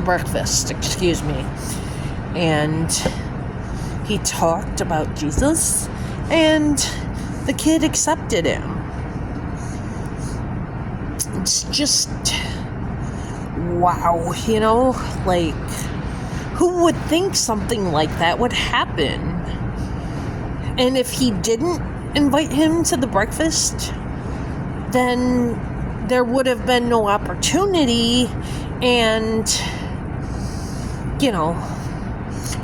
breakfast, excuse me. And he talked about Jesus, and the kid accepted him. It's just, wow, you know, who would think something like that would happen? And if he didn't invite him to the breakfast, then there would have been no opportunity, and, you know,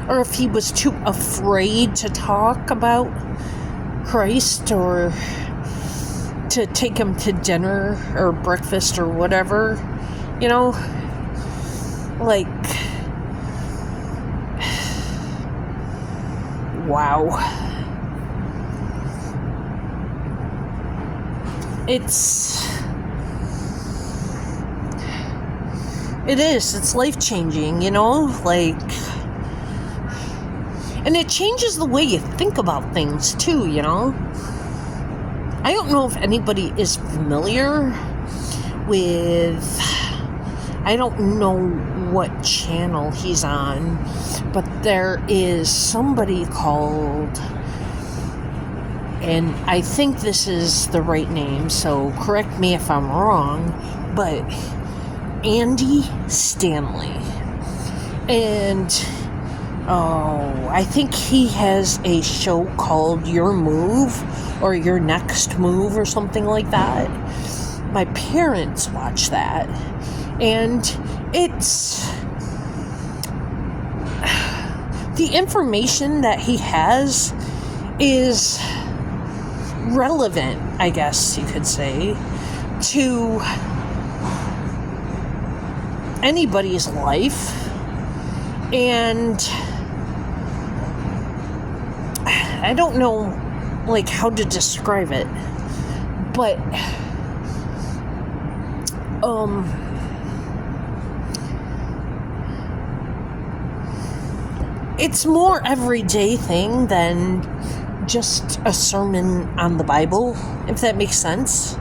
or if he was too afraid to talk about Christ or to take him to dinner or breakfast or whatever, you know, wow. It's life-changing, you know, and it changes the way you think about things too, you know. I don't know if anybody is familiar with, I don't know what channel he's on, but there is somebody called, and I think this is the right name, so correct me if I'm wrong, but Andy Stanley. And I think he has a show called Your Move or Your Next Move or something like that. My parents watch that, and it's the information that he has is relevant, I guess you could say, to anybody's life. And I don't know how to describe it, but it's more everyday thing than just a sermon on the Bible, if that makes sense.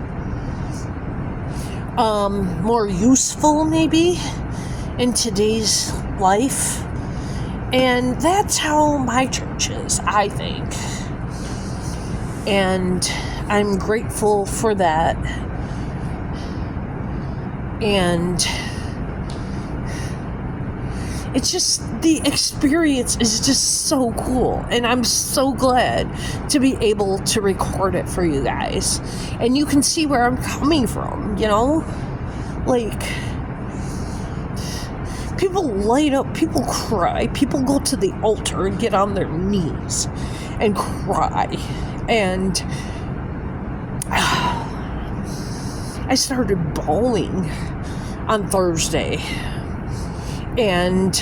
More useful maybe in today's life. And that's how my church is, I think. And I'm grateful for that. And it's just, the experience is just so cool. And I'm so glad to be able to record it for you guys. And you can see where I'm coming from, you know? Like, people light up, people cry, people go to the altar and get on their knees and cry. And I started bawling on Thursday. And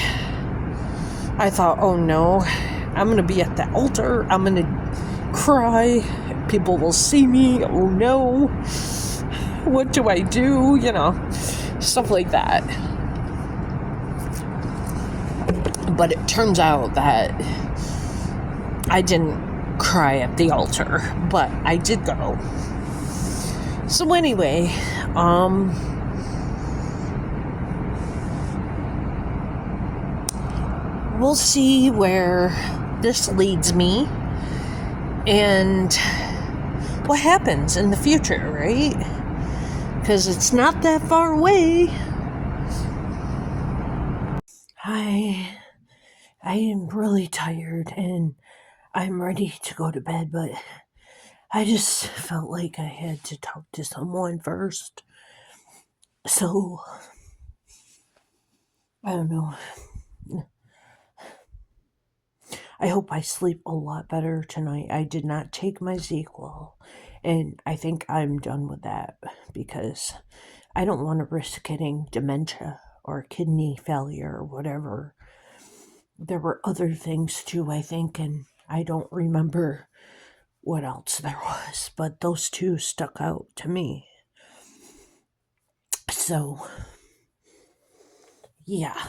I thought, oh no, I'm going to be at the altar. I'm going to cry. People will see me. Oh no. What do I do? You know, stuff like that. But it turns out that I didn't cry at the altar, but I did go. So anyway, we'll see where this leads me and what happens in the future, right? Because it's not that far away. I am really tired and I'm ready to go to bed, but I just felt like I had to talk to someone first. So, I don't know. I hope I sleep a lot better tonight. I did not take my ZzzQuil, and I think I'm done with that because I don't want to risk getting dementia or kidney failure or whatever. There were other things too, I think, and I don't remember what else there was, but those two stuck out to me. So, yeah.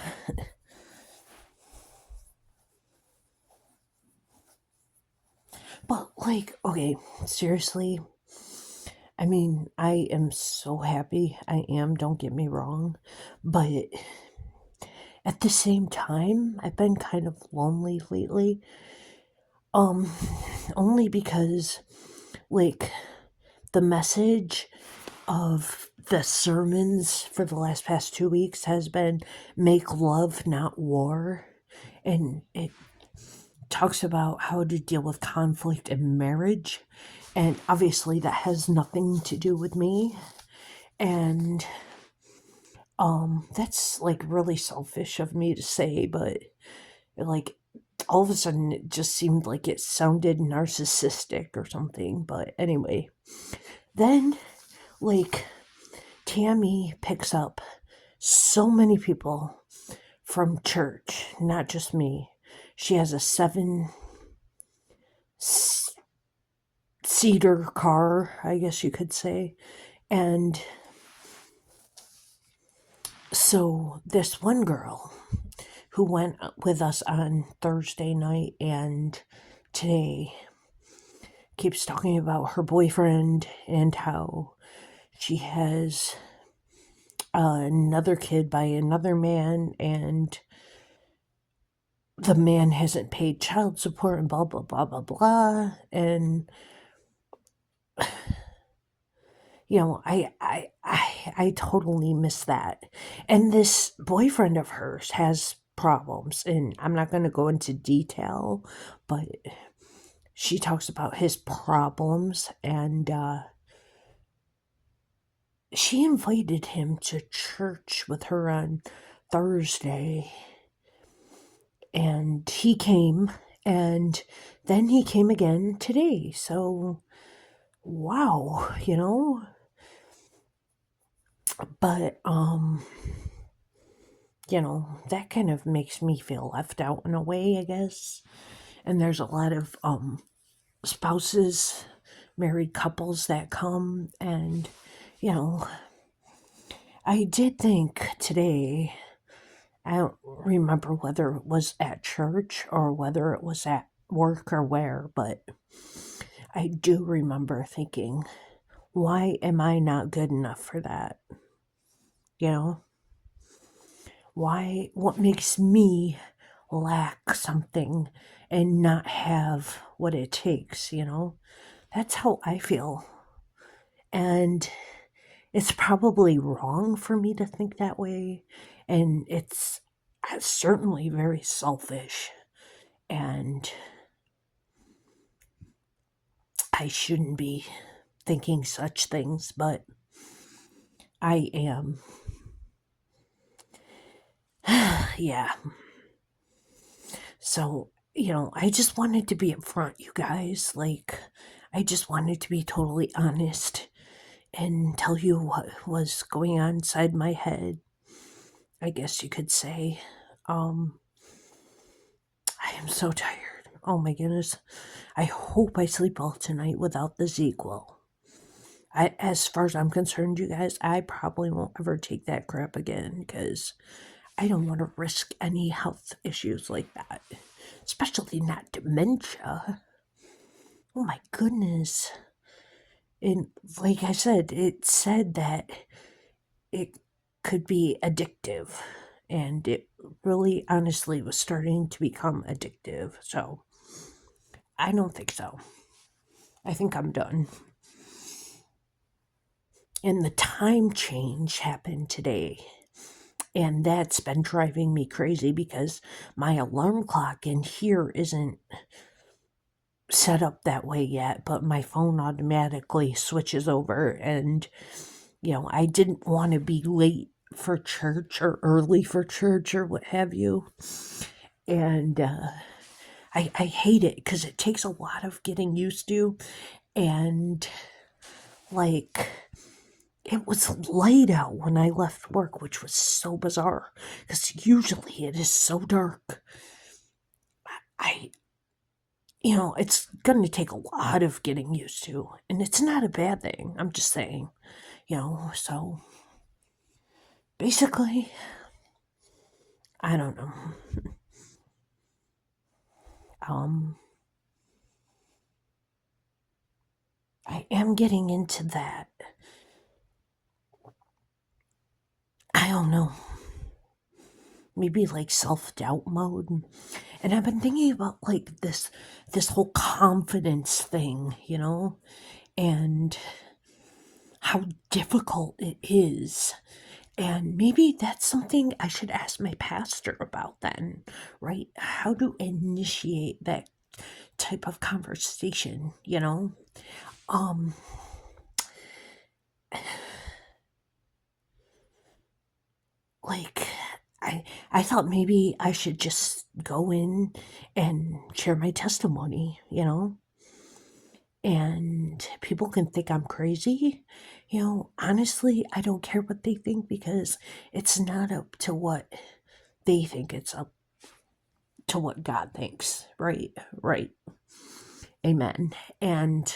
But, like, okay, seriously, I mean, I am so happy. I am, don't get me wrong. But at the same time, I've been kind of lonely lately. Only because, like, the message of the sermons for the past 2 weeks has been make love, not war. And it talks about how to deal with conflict in marriage. And obviously that has nothing to do with me. And that's like really selfish of me to say, but like all of a sudden it just seemed like it sounded narcissistic or something. But anyway, then like Tammy picks up so many people from church, not just me. She has a 7-seater car, I guess you could say. And so this one girl who went with us on Thursday night and today keeps talking about her boyfriend and how she has another kid by another man and the man hasn't paid child support and blah, blah, blah, blah, blah. And, you know, I totally miss that. And this boyfriend of hers has problems, and I'm not going to go into detail, but she talks about his problems, and she invited him to church with her on Thursday, and he came, and then he came again today. So, wow, you know. But you know, that kind of makes me feel left out in a way, I guess. And there's a lot of spouses, married couples that come, and you know, I did think today I don't remember whether it was at church or whether it was at work or where, but I do remember thinking, why am I not good enough for that? You know, what makes me lack something and not have what it takes, you know? That's how I feel. And it's probably wrong for me to think that way. And it's certainly very selfish. And I shouldn't be thinking such things, but I am. Yeah. So, I just wanted to be upfront, you guys. Like, I just wanted to be totally honest and tell you what was going on inside my head, I guess you could say. Um, I am so tired. Oh my goodness. I hope I sleep well tonight without the ZzzQuil. As far as I'm concerned, you guys, I probably won't ever take that crap again because I don't want to risk any health issues like that, especially not dementia. Oh my goodness. And like I said, it said that it could be addictive, and it really honestly was starting to become addictive. So I don't think so. I think I'm done. And the time change happened today. And that's been driving me crazy because my alarm clock in here isn't set up that way yet, but my phone automatically switches over. And, I didn't want to be late for church or early for church or what have you. And I hate it because it takes a lot of getting used to. And, like, it was light out when I left work, which was so bizarre because usually it is so dark. I, it's going to take a lot of getting used to, and it's not a bad thing. I'm just saying, so basically, I don't know. Um, I am getting into that. I don't know. Maybe like self-doubt mode. And I've been thinking about like this whole confidence thing, and how difficult it is. And maybe that's something I should ask my pastor about then, right? How to initiate that type of conversation, Um like I thought maybe I should just go in and share my testimony, and people can think I'm crazy. Honestly, I don't care what they think because it's not up to what they think, it's up to what God thinks, right? Right. Amen. And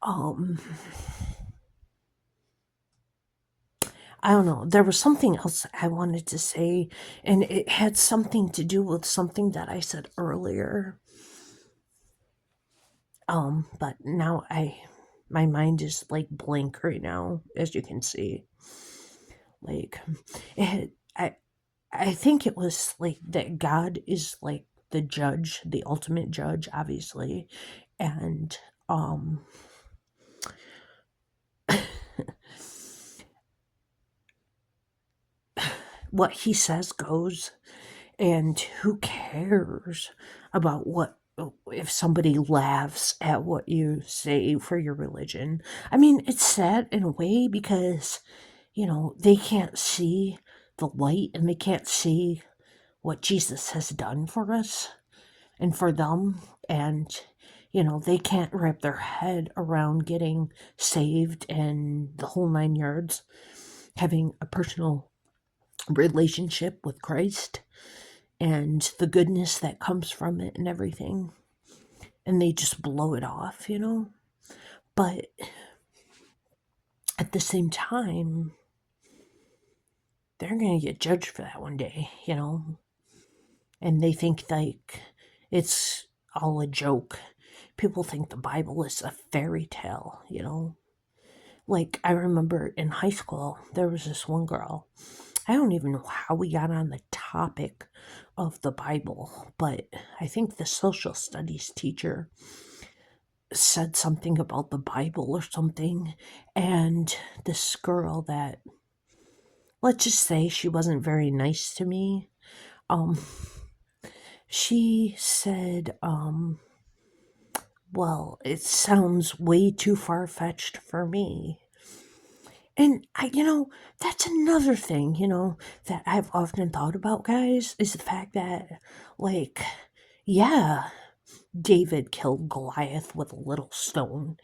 um I don't know, there was something else I wanted to say, and it had something to do with something that I said earlier. But now my mind is like blank right now, as you can see. Like it I think it was like that God is like the judge, the ultimate judge, obviously. And what he says goes, and who cares about what if somebody laughs at what you say for your religion. I mean, it's sad in a way because they can't see the light and they can't see what Jesus has done for us and for them. And they can't wrap their head around getting saved and the whole 9 yards, having a personal relationship with Christ and the goodness that comes from it and everything. And they just blow it off, But at the same time, they're going to get judged for that one day, and they think like it's all a joke. People think the Bible is a fairy tale. Like, I remember in high school, there was this one girl. I don't even know how we got on the topic of the Bible, but I think the social studies teacher said something about the Bible or something. And this girl that, let's just say she wasn't very nice to me, um, she said, well, it sounds way too far fetched for me. And that's another thing, that I've often thought about, guys, is the fact that, like, yeah, David killed Goliath with a little stone,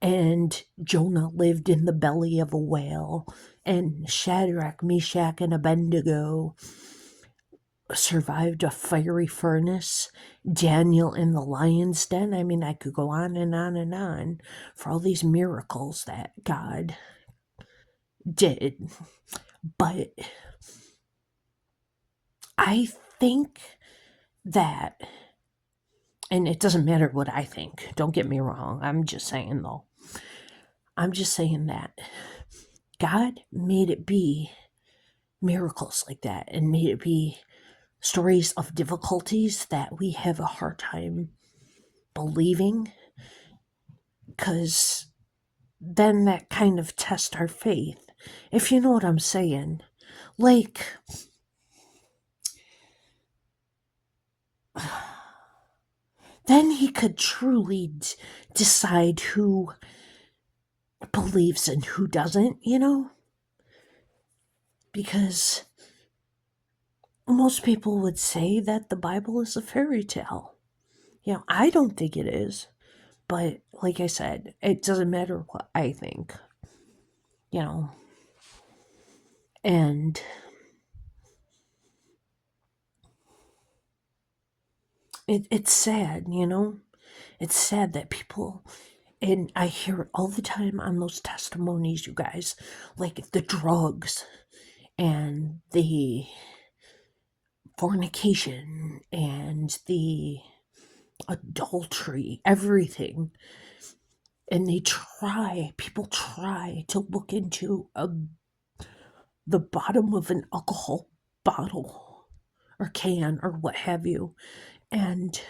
and Jonah lived in the belly of a whale, and Shadrach, Meshach, and Abednego survived a fiery furnace, Daniel in the lion's den. I mean, I could go on and on and on for all these miracles that God did. But I think that, and it doesn't matter what I think, don't get me wrong, I'm just saying that God made it be miracles like that and made it be stories of difficulties that we have a hard time believing, because then that kind of tests our faith, if you know what I'm saying. Like, then he could truly decide who believes and who doesn't, because most people would say that the Bible is a fairy tale. I don't think it is, but like I said, it doesn't matter what I think, and it's sad, it's sad that people, and I hear it all the time on those testimonies, you guys, like the drugs and the fornication and the adultery, everything. And people try to look into the bottom of an alcohol bottle or can or what have you, and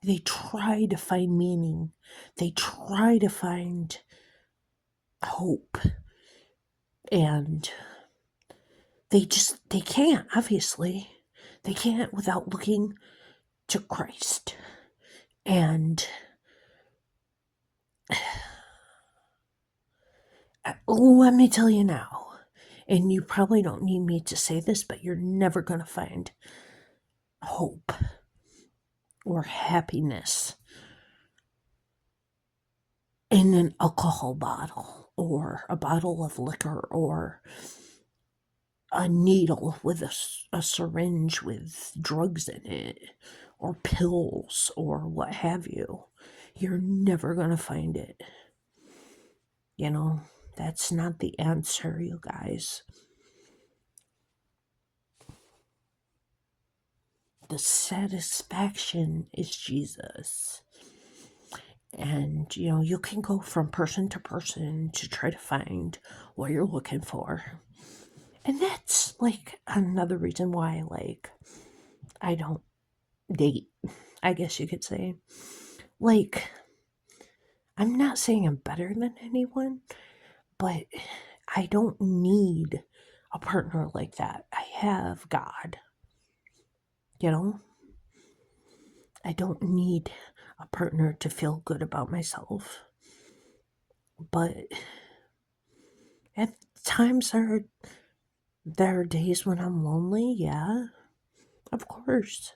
they try to find meaning. They try to find hope, and they can't, obviously. They can't without looking to Christ. And let me tell you now, and you probably don't need me to say this, but you're never going to find hope or happiness in an alcohol bottle or a bottle of liquor or a needle with a syringe with drugs in it or pills or what have you. You're never going to find it. That's not the answer, you guys. The satisfaction is Jesus. And, you can go from person to person to try to find what you're looking for. And that's, like, another reason why, like, I don't date, I guess you could say. Like, I'm not saying I'm better than anyone, but I don't need a partner like that. I have God. I don't need a partner to feel good about myself. But at times there are days when I'm lonely, yeah, of course.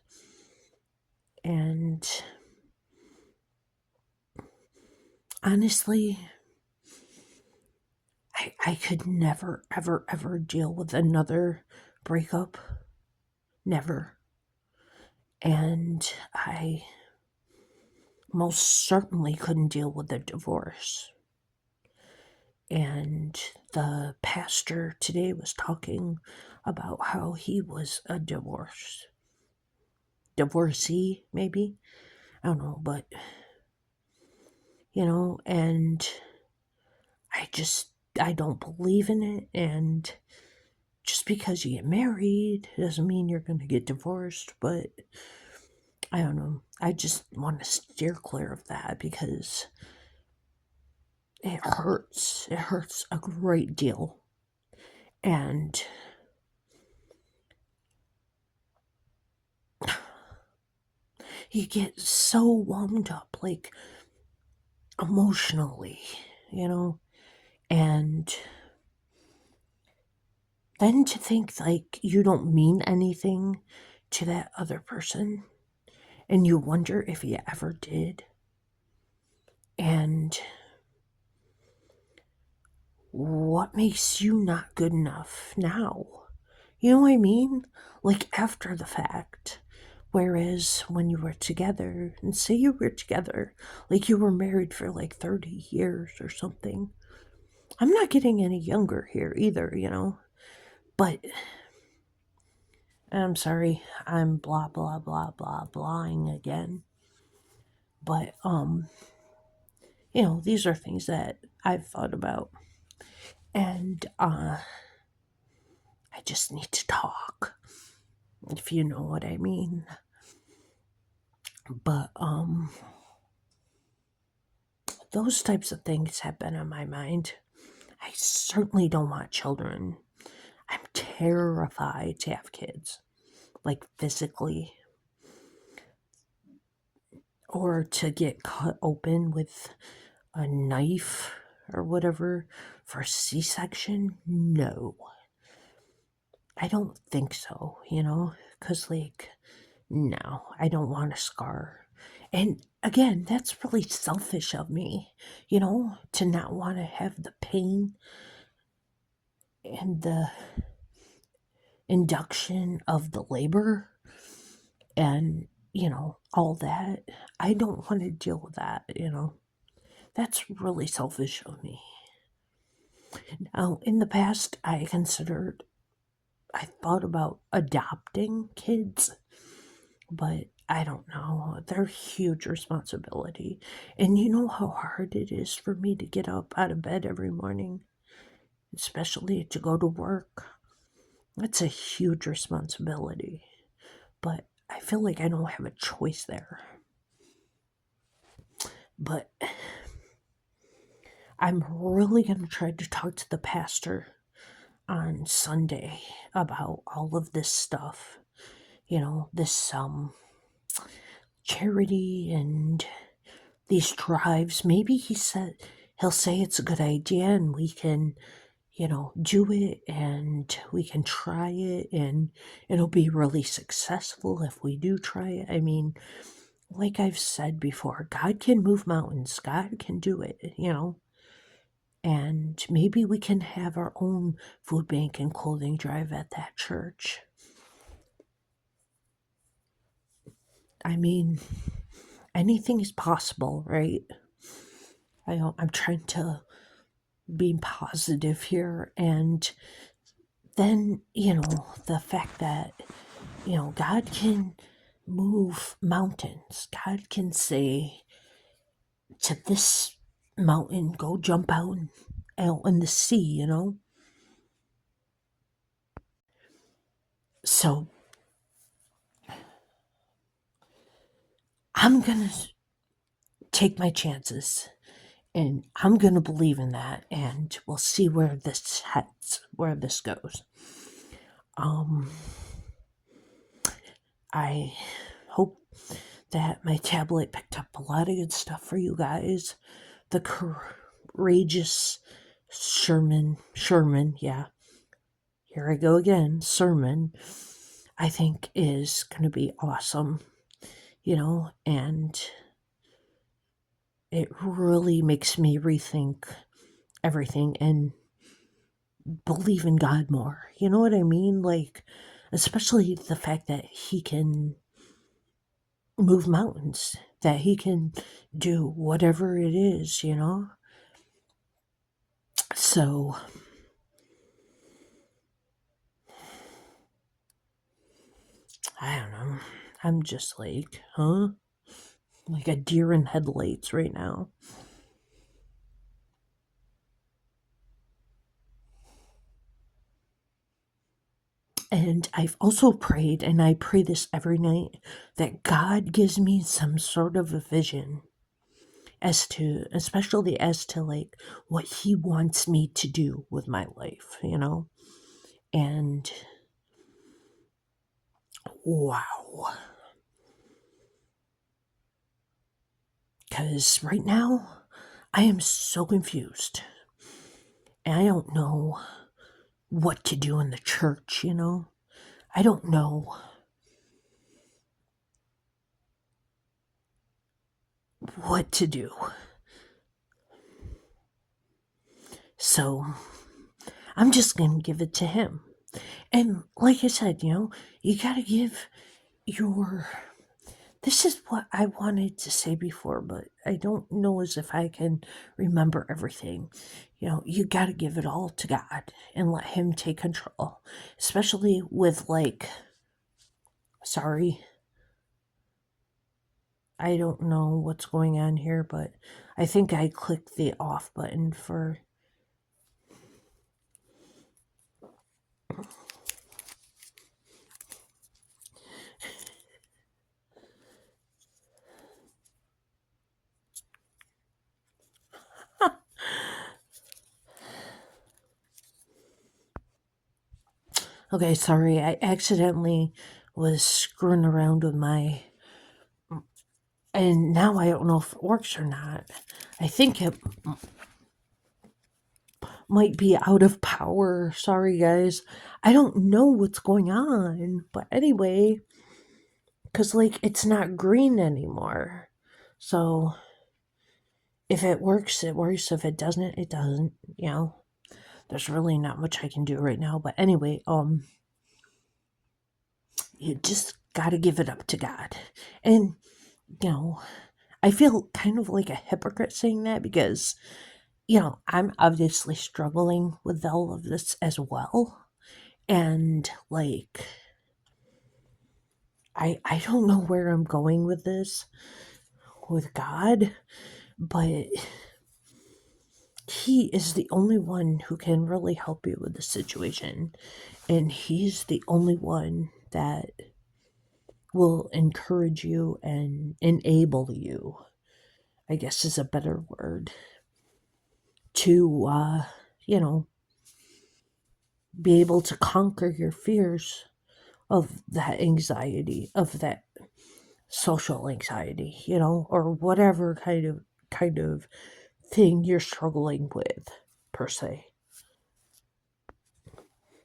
And honestly, I could never, ever, ever deal with another breakup. Never. And I most certainly couldn't deal with a divorce. And the pastor today was talking about how he was a divorcee, maybe. I don't know, but and I just I don't believe in it. And just because you get married doesn't mean you're going to get divorced. But I don't know. I just want to steer clear of that because it hurts. It hurts a great deal. And you get so wound up, like emotionally, you know? And then to think like you don't mean anything to that other person and you wonder if you ever did. And what makes you not good enough now? You know what I mean? Like after the fact. Whereas when you were together, and say you were together, like you were married for like 30 years or something. I'm not getting any younger here either. But I'm sorry, I'm blah, blah, blah, blah, blahing again. But, these are things that I've thought about. And, I just need to talk, if you know what I mean. But, those types of things have been on my mind. I certainly don't want children. I'm terrified to have kids, like physically, or to get cut open with a knife or whatever for a C-section. No, I don't think so, because, like, no, I don't want a scar. And again, that's really selfish of me, to not want to have the pain and the induction of the labor and, all that. I don't want to deal with that. That's really selfish of me. Now, in the past, I thought about adopting kids, but I don't know. They're a huge responsibility. And you know how hard it is for me to get up out of bed every morning, especially to go to work. That's a huge responsibility. But I feel like I don't have a choice there. But I'm really going to try to talk to the pastor on Sunday about all of this stuff. This charity and these drives. Maybe he'll say it's a good idea and we can, do it and we can try it and it'll be really successful if we do try it. I mean, like I've said before, God can move mountains. God can do it. And maybe we can have our own food bank and clothing drive at that church. I mean, anything is possible, right? I'm trying to be positive here. And then, the fact that, God can move mountains. God can say to this mountain, go jump out in the sea. So I'm going to take my chances and I'm going to believe in that and we'll see where this heads, where this goes. I hope that my tablet picked up a lot of good stuff for you guys. The courageous Sherman, yeah, here I go again, sermon, I think is going to be awesome, and it really makes me rethink everything and believe in God more. You know what I mean? Like, especially the fact that He can move mountains, that He can do whatever it is. So, I don't know. I'm just like, huh? Like a deer in headlights right now. And I've also prayed, and I pray this every night, that God gives me some sort of a vision as to, especially as to like what He wants me to do with my life, you know? And wow. Because right now, I am so confused. And I don't know what to do in the church, you know? I don't know what to do. So I'm just going to give it to Him. And like I said, you got to give your. This is what I wanted to say before, but I don't know as if I can remember everything. You got to give it all to God and let Him take control, especially with like, sorry, I don't know what's going on here, but I think I clicked the off button for. Okay, sorry, I accidentally was screwing around with my. And now I don't know if it works or not. I think it might be out of power. Sorry, guys. I don't know what's going on. But anyway, because, like, it's not green anymore. So, if it works, it works. If it doesn't, it doesn't. There's really not much I can do right now. But anyway, you just gotta give it up to God. And, I feel kind of like a hypocrite saying that because I'm obviously struggling with all of this as well. And like I don't know where I'm going with this with God, but He is the only one who can really help you with the situation. And He's the only one that will encourage you and enable you, I guess is a better word, to you know, be able to conquer your fears of that anxiety, of that social anxiety, or whatever kind of thing you're struggling with per se.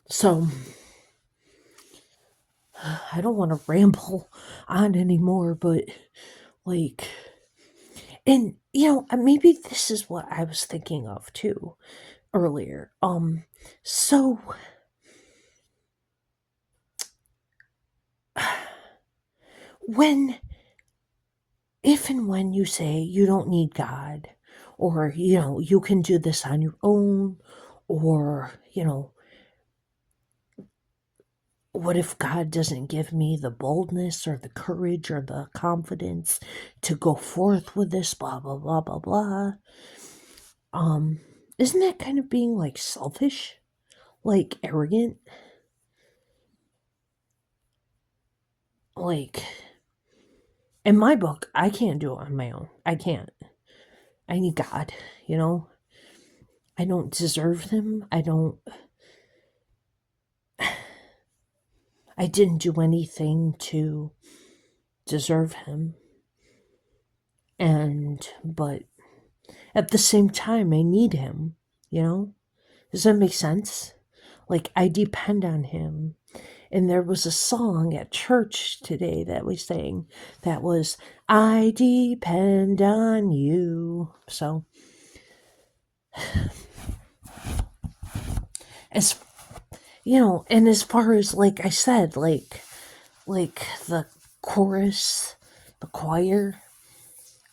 So I don't want to ramble on anymore, but like, and maybe this is what I was thinking of too earlier. So when if and when you say you don't need God, or you can do this on your own, or what if God doesn't give me the boldness or the courage or the confidence to go forth with this, blah blah blah blah blah. um isn't that kind of being like selfish, like arrogant? Like, in my book, I can't do it on my own. I can't. I need God, you know? I don't deserve Him. I didn't do anything to deserve Him. But at the same time, I need Him, you know? Does that make sense? Like, I depend on Him. And there was a song at church today that we sang that was, I depend on you. So, as and as far as, like I said, like the chorus, the choir,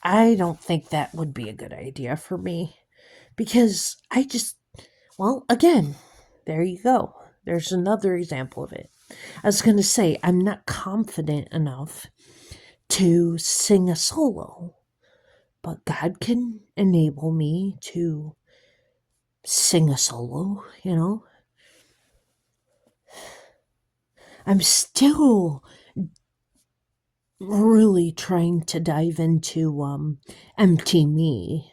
I don't think that would be a good idea for me because Well, again, there you go. There's another example of it. I was going to say, I'm not confident enough to sing a solo, but God can enable me to sing a solo, you know? I'm still really trying to dive into Empty Me.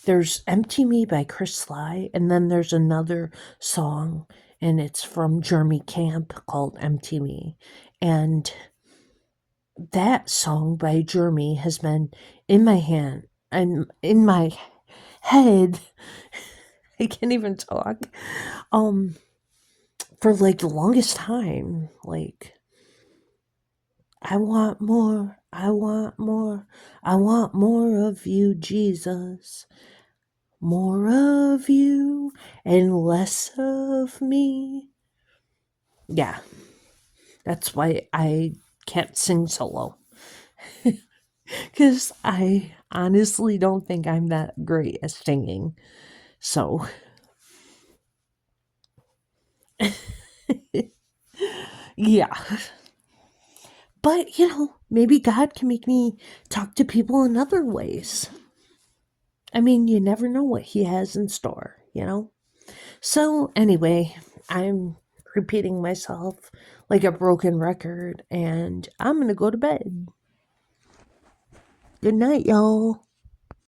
There's Empty Me by Chris Sly, and then there's another song, and it's from Jeremy Camp called Empty Me. And that song by Jeremy has been in my hand and in my head. I can't even talk. Um, for like the longest time. Like, I want more, I want more, I want more of you, Jesus. More of you and less of me. Yeah, that's why I can't sing solo. Because I honestly don't think I'm that great at singing. So, yeah. But, maybe God can make me talk to people in other ways. I mean, you never know what He has in store. So, anyway, I'm repeating myself like a broken record, and I'm going to go to bed. Good night, y'all.